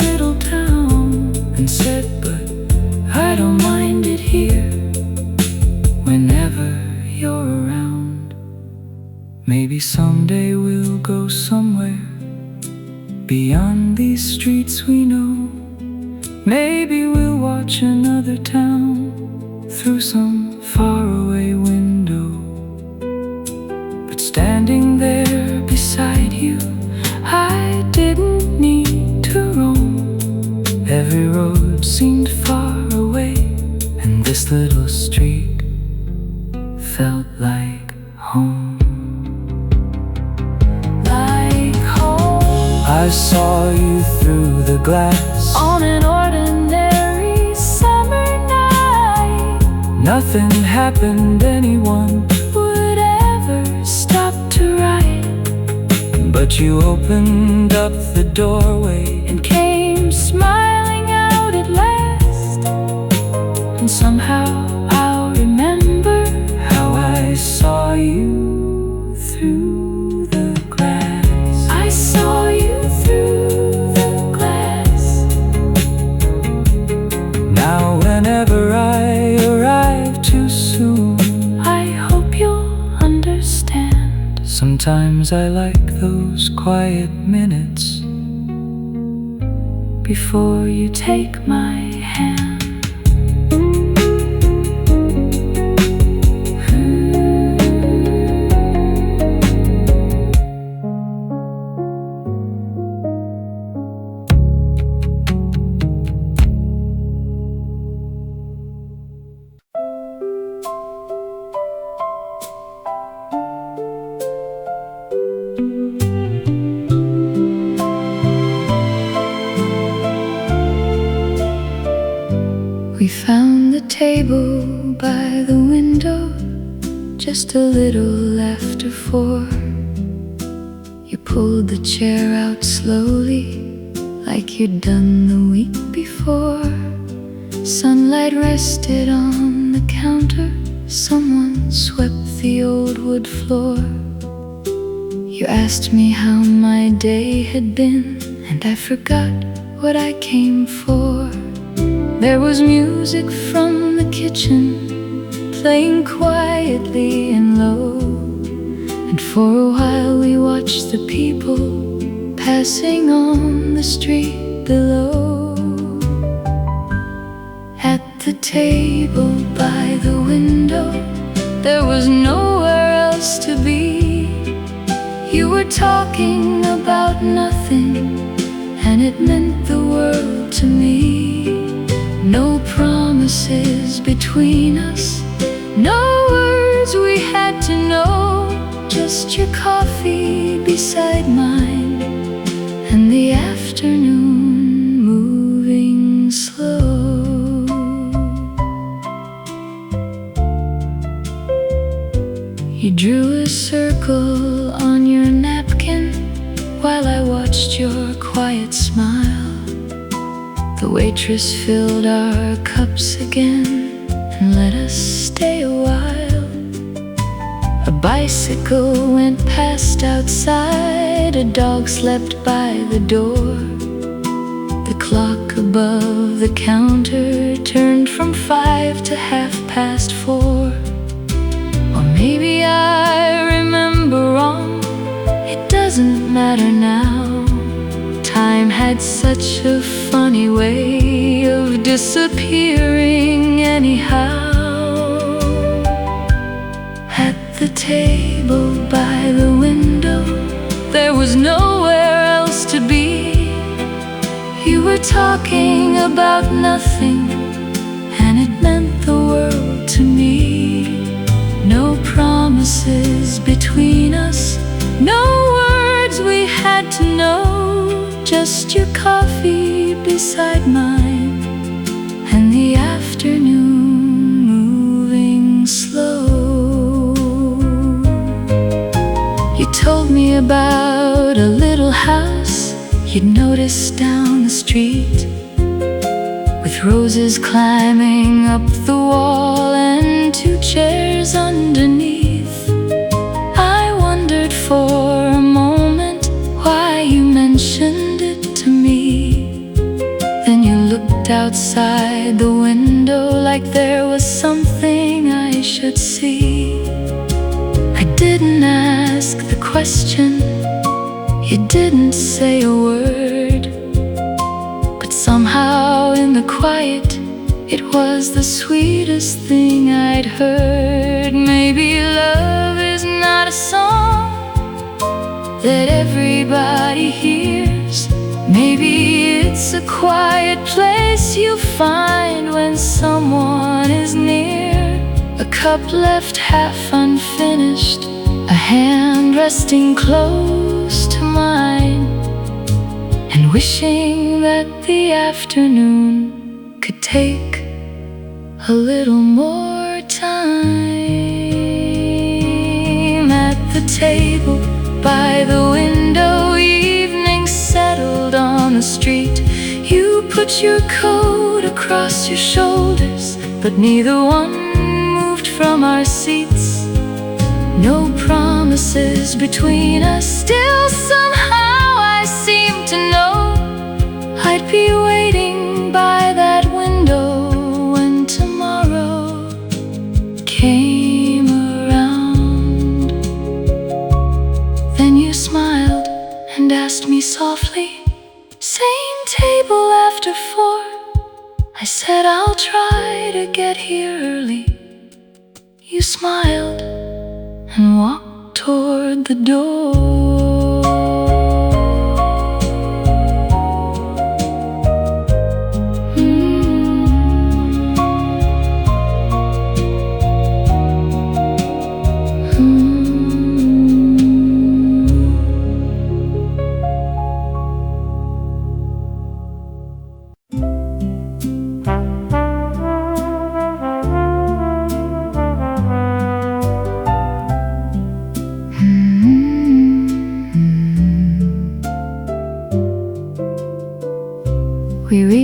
little town and said, "But I don't mind it here whenever you're around. Maybe someday we'll go somewhere beyond these streets we know. Maybe we'll watch another town through some faraway window." But standing there beside you, I didn't need to roam. Every road seemed far away, and this little street felt like home. I saw you through the glass On an ordinary summer night, nothing happened anyone would ever stop to write. but you opened up the doorway And came smiling out at last. And somehow I'll remember how I saw you through the glass. I saw you through the glass. Now whenever I arrive too soon, I hope you'll understand. sometimes I like those quiet minutes Before you take my hand. table by the window, just a little laughter for. You pulled the chair out slowly, like you'd done the week before. Sunlight rested on the counter, someone swept the old wood floor. You asked me how my day had been, and I forgot what I came for. There was music from the kitchen, playing quietly and low, and for a while we watched the people passing on the street below. At the table by the window, there was nowhere else to be. You were talking about nothing, and it meant the world to me. No promises between us, no words we had to know, just your coffee beside mine, and the afternoon moving slow. You drew a circle on your napkin while I watched your quiet smile. The waitress filled our cups again and let us stay a while. A bicycle went past outside, a dog slept by the door. The clock above the counter turned from 5 to 4:30. Or maybe I remember wrong, it doesn't matter now. Time had such a funny way of disappearing anyhow. At the table by the window, there was nowhere else to be. You were talking about nothing, and it meant the world to me. No promises between us, no words we had to know, just your coffee beside mine, and the afternoon moving slow. You told me about a little house you'd noticed down the street, with roses climbing up the wall and 2 chairs underneath. I wondered for a moment why you mentioned it to me. Then you looked outside the window like there was something I should see. I didn't ask the question, you didn't say a word, but somehow in the quiet it was the sweetest thing I'd heard. Maybe love is not a song that everybody hears. Maybe it's a quiet place you find when someone is near. A cup left half unfinished, a hand resting close to mine, and wishing that the afternoon could take a little more time. At the table by the window, evening settled on the street. You put your coat across your shoulders, but neither one moved from our seats. No promises between us, still somehow I seem to know I'd be waiting by that window when tomorrow came around. Then you smiled and asked me softly, same table after 4? I said I'll try to get here early. You smiled and walked toward the door.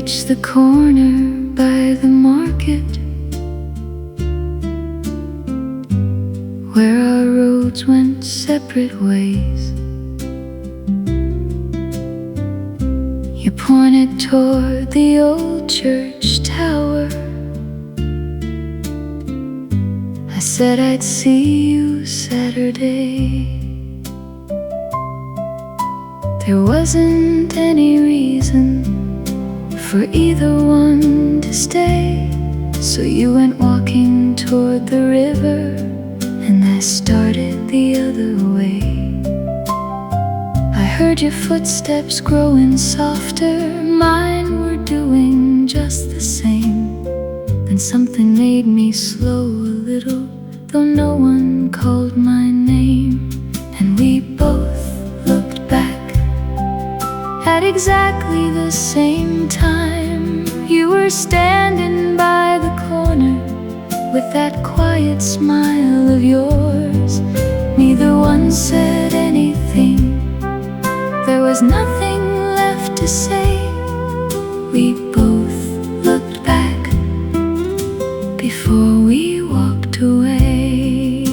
reached the corner by the market, where our roads went separate ways. You pointed toward the old church tower. I said I'd see you Saturday. There wasn't any reason for either one to stay, so you went walking toward the river, and I started the other way. I heard your footsteps growing softer, mine were doing just the same. Then something made me slow a little, though no one called my name. And we both looked back at exactly the same time. You were standing by the corner with that quiet smile of yours. Neither one said anything, there was nothing left to say. We both looked back before we walked away.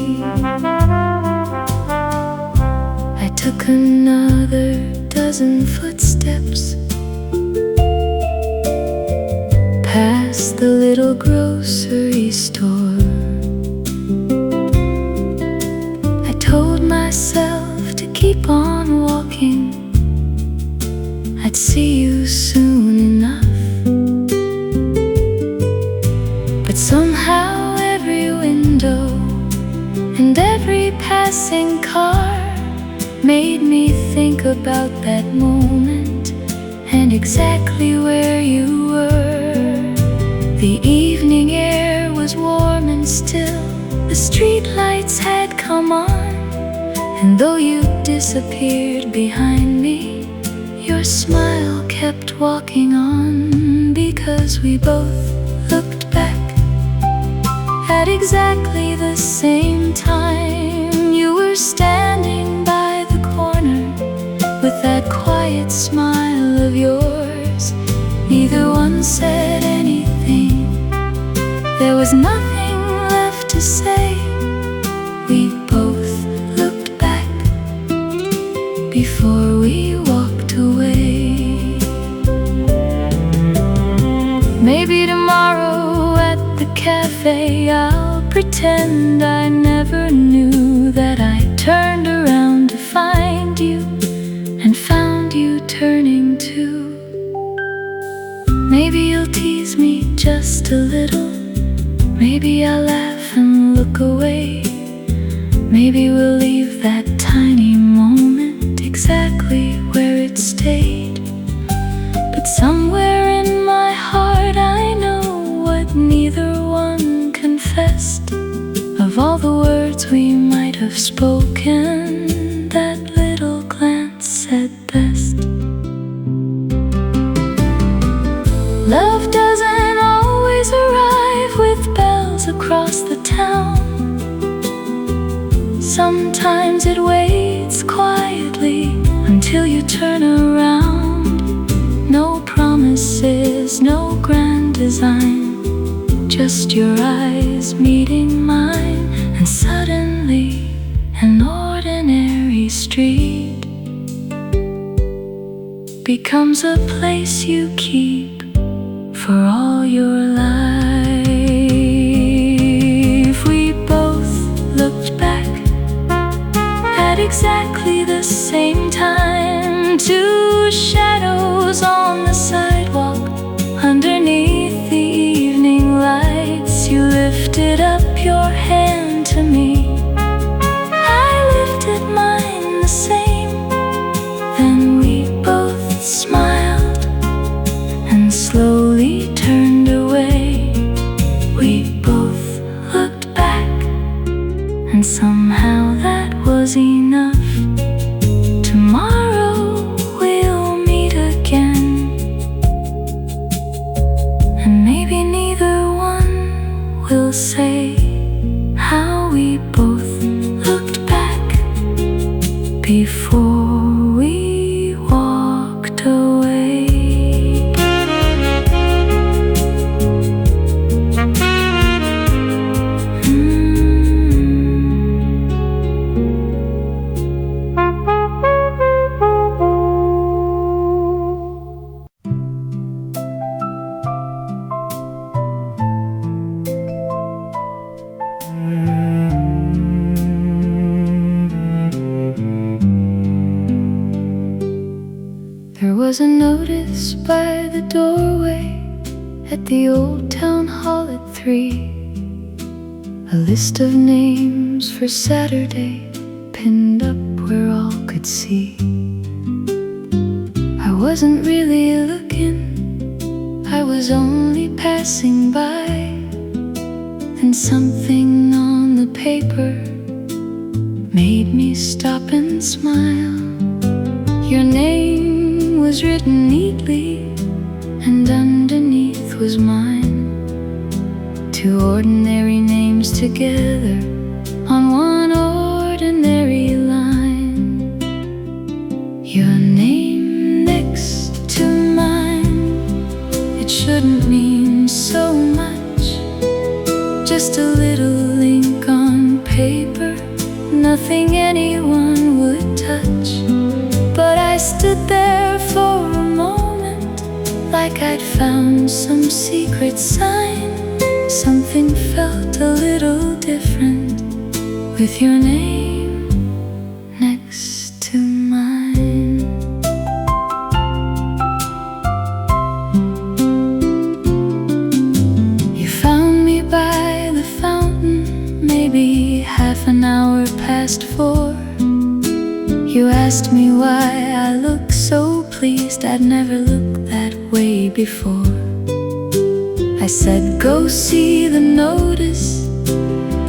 I took another dozen footsteps past the little grocery store. I told myself to keep on walking, I'd see you soon enough. But somehow every window and every passing car made me think about that moment and exactly where you were. The evening air was warm and still, the street lights had come on, and though you disappeared behind me, your smile kept walking on. Because we both looked back at exactly the same time. You were standing by the corner with that quiet smile of yours. Neither one said anything, there was nothing left to say. We both looked back before we walked away. Maybe tomorrow at the café I'll pretend I never knew that I turned around to find you and found you turning too. Maybe you'll tease me just a little, maybe I'll laugh and look away. Maybe we'll leave that tiny moment exactly where it stayed. But somewhere in my heart I know what neither one confessed. Of all the words we might have spoken, that little glance said best. Love doesn't always arrive with bells across the town. Sometimes it waits quietly until you turn around. No promises, no grand design, just your eyes meeting mine, and suddenly an ordinary street becomes a place you keep for all your life. We both looked back at exactly the same time. Two shadows on the sidewalk underneath the evening lights. You lifted up your hand to me, I lifted mine the same. Then we both smiled and slowly turned away. We both looked back, and somehow that was enough. Tomorrow we'll meet again, and maybe neither one will say how we both looked back before we walked away. was a notice by the doorway at the old town hall at 3. A list of names for Saturday pinned up where all could see. I wasn't really looking, I was only passing by. And something on the paper made me stop and smile. Your name was written neatly, and underneath was mine. Two ordinary names together on one ordinary line. Your name next to mine, it shouldn't mean so much. Just a little ink on paper, nothing anyone would touch. But I stood there for a moment, like I'd found some secret sign. Something felt a little different with your name next to mine. You found me by the fountain, maybe half an hour past 4. You asked me why I looked so pleased. I'd never looked that way before. I said, go see the notice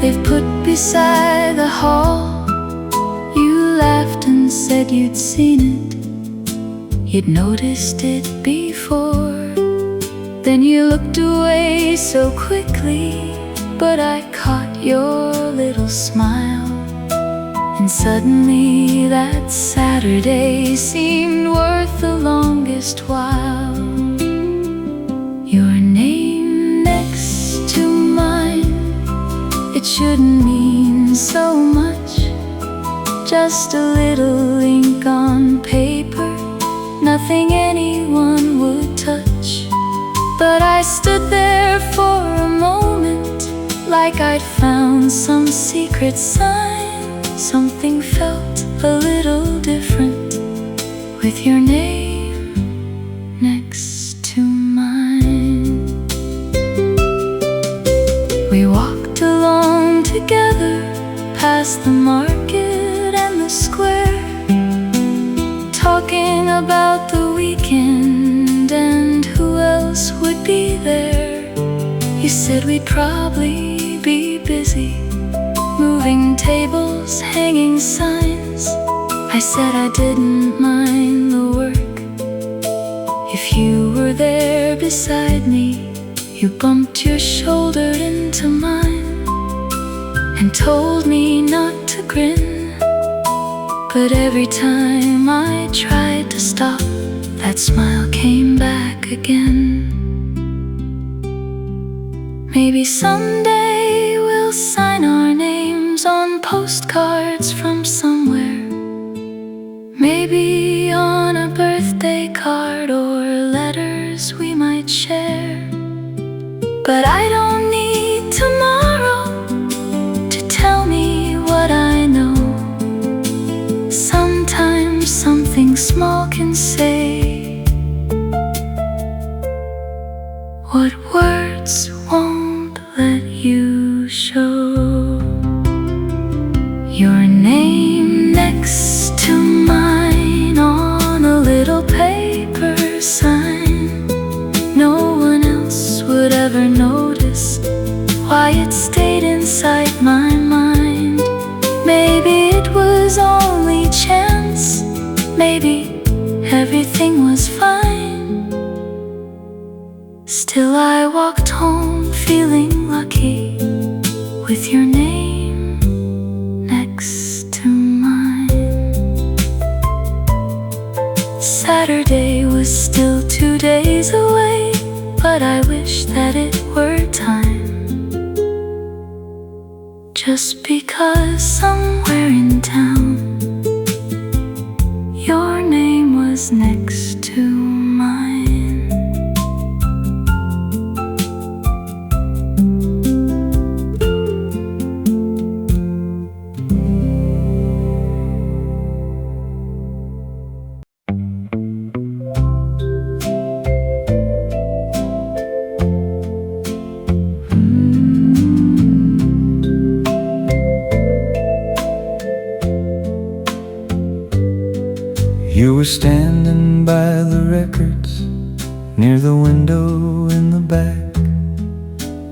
they've put beside the hall. You laughed and said you'd seen it, you'd noticed it before. Then you looked away so quickly, but I caught your little smile. And suddenly that Saturday seemed worth the longest while. Your name next to mine, it shouldn't mean so much. Just a little ink on paper, nothing anyone would touch. But I stood there for a moment, like I'd found some secret sign. Something felt a little different with your name next to mine. We walked along together past the market and the square, talking about the weekend and who else would be there. You said we'd probably be busy, moving tables, hanging signs. I said I didn't mind the work if you were there beside me. You bumped your shoulder into mine and told me not to grin. But every time I tried to stop, that smile came back again. Maybe someday we'll sign our names on postcards from somewhere. Maybe on a birthday card or letters we might share. But I don't need tomorrow to tell me what I know. Sometimes something small can say what words won't let you show. Your name next to mine on a little paper sign. No one else would ever notice why it stayed inside my mind. Maybe it was only chance, maybe everything was fine. Still I walked home feeling lucky with your name next to mine. Saturday was still 2 days away, but I wish that it were time. Just because somewhere in town your name was next to mine. were standing by the records near the window in the back,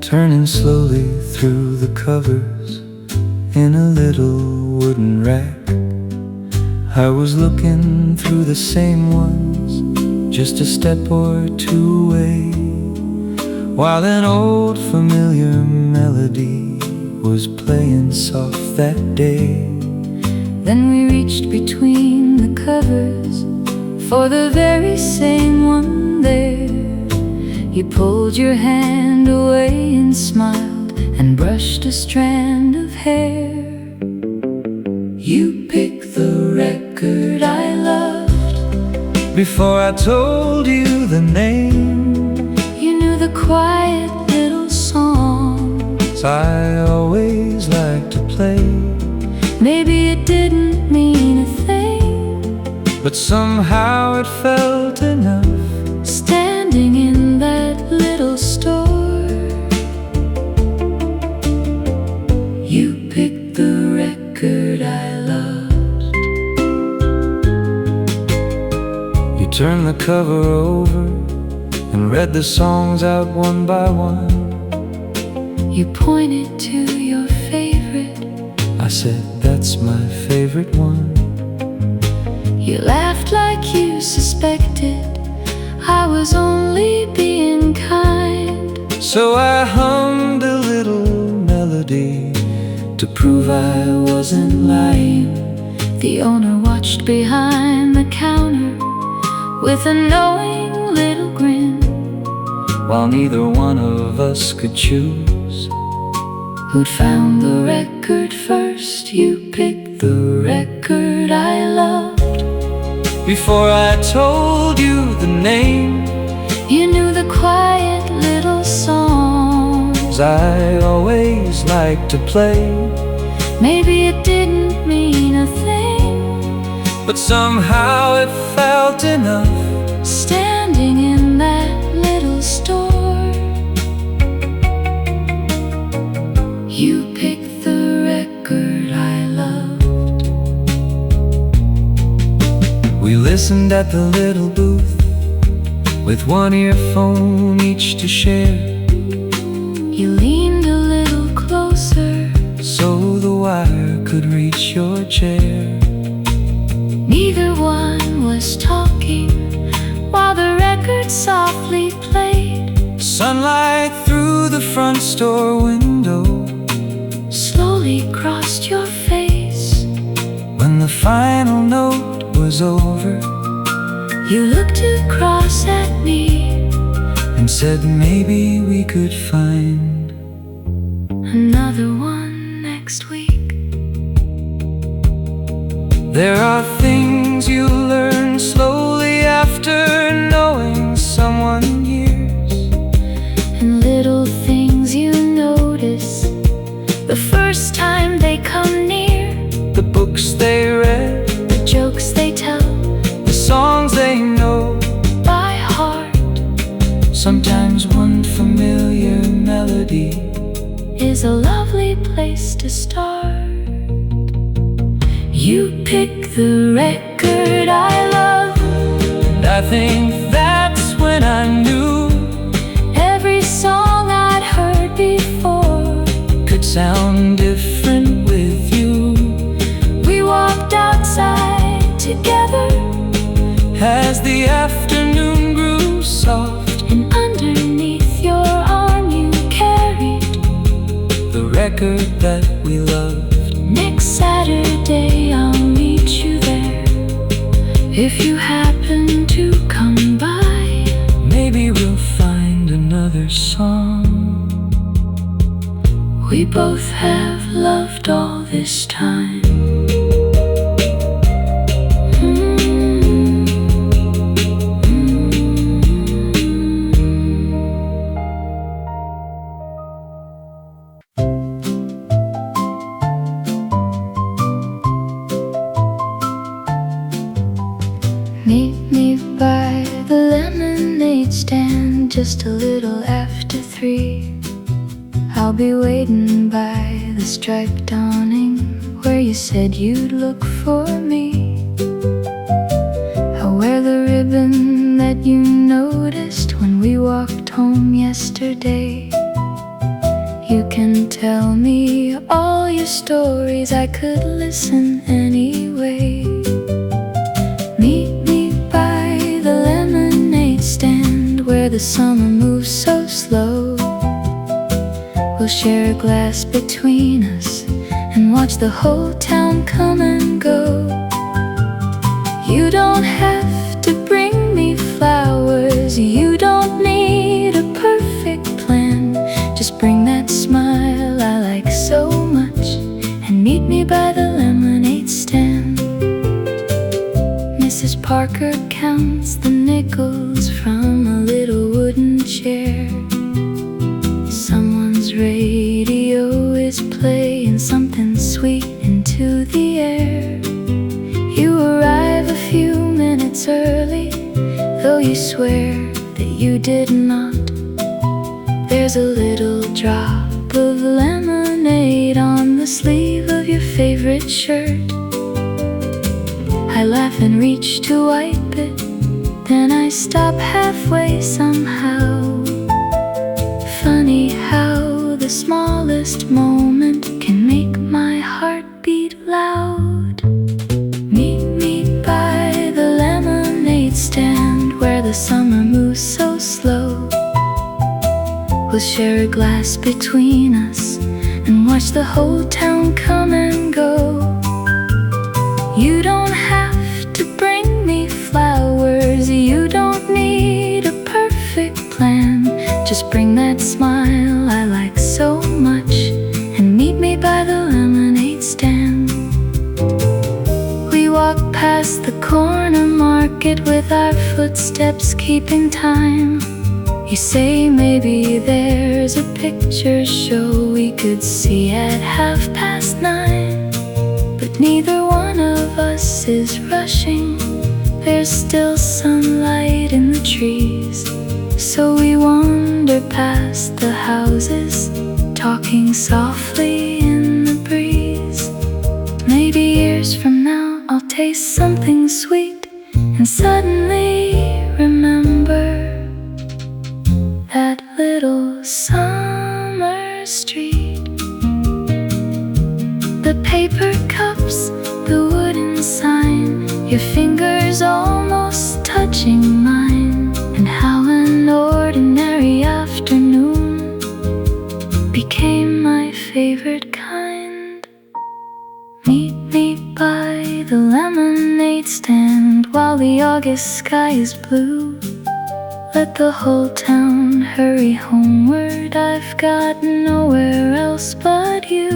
turning slowly through the covers in a little wooden rack. I was looking through the same ones, just a step or two away, while an old familiar melody was playing soft that day. Then we reached between the covers for the very same one there. You pulled your hand away and smiled and brushed a strand of hair. You picked the record I loved before I told you the name. You knew the quiet little songs I always liked to play. Maybe it didn't mean a thing, but somehow it felt enough. Standing in that little store, you picked the record I loved. You turned the cover over and read the songs out one by one. You pointed to your favorite. I said, that's my favorite one. You laughed like you suspected I was only being kind. So I hummed a little melody to prove I wasn't lying. The owner watched behind the counter with a knowing little grin, while neither one of us could choose who'd found the record first. You picked the record I loved before I told you the name. You knew the quiet little songs I always liked to play. Maybe it didn't mean a thing, but somehow it felt enough. Standing in that little store, you picked the record I loved. We listened at the little booth with one earphone each to share. You leaned a little closer so the wire could reach your chair. Neither one was talking while the record softly played. Sunlight through the front store window slowly crossed your face. When the final note was over, you looked across at me and said maybe we could find another one next week. There are things you learn slowly after knowing someone years, and little things you notice the first time they come near. the books they read, The jokes they tell the songs they know by heart. Sometimes one familiar melody Is a lovely place to start. You picked the record I love, and I think that's when I knew every song I'd heard before could sound different with you. We walked outside together As the afternoon grew soft, and underneath your arm you carried the record that we loved. Next Saturday I'll meet you there. If you happen to come by, Maybe we'll find another song we both have loved all this time. Meet me by the lemonade stand just a little after 3. I'll be waiting by the striped awning where you said you'd look for me. I ribbon that you noticed when we walked home yesterday. You can tell me all your stories, I could listen anyway. Meet me by the lemonade stand where the summer moves so slow. We'll share a glass between us and watch the whole town come and go. You don't have to bring me flowers, you don't need a perfect plan. Just bring that smile I like so much and meet me by the lemonade stand. Mrs. Parker counts the nickels from a little wooden chair. Someone's radio is playing something sweet into the air. You arrive a few minutes early, though you swear that you did not. There's a little drop of lemonade on the sleeve of your favorite shirt. I laugh and reach to wipe it, then I stop halfway somehow. Funny how the smallest moment can make my heart beat loud. Meet me by the lemonade stand where the summer moves so slow. We'll share a glass between us and watch the whole town come and go. You don't have to bring me flowers, you don't need a perfect plan. Just bring that smile I like so much and meet me by the lemonade stand. We walk past the corner market with our footsteps keeping time. You say maybe there's a picture show we could see at 9:30. But neither one of us is rushing, there's still sunlight in the trees. So we wander past the houses, talking softly in the breeze. Maybe years from now I'll taste something sweet and suddenly remember that little summer street. The paper cups, the wooden sign, your fingers almost touching mine. And how an ordinary afternoon became my favorite kind. Meet me by the lemonade stand while the August sky is blue. Let the whole town hurry homeward, I've got nowhere else but you.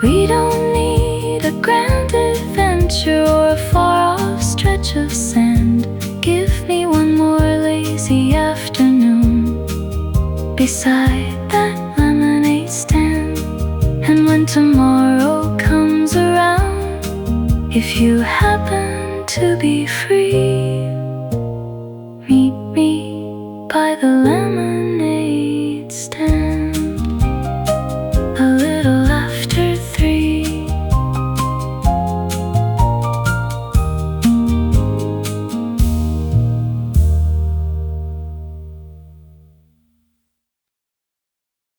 We don't need a grand adventure or a far-off stretch of sand. Give me one more lazy afternoon beside that lemonade stand. And when tomorrow comes around, if you happen to be free, meet me by the lamp.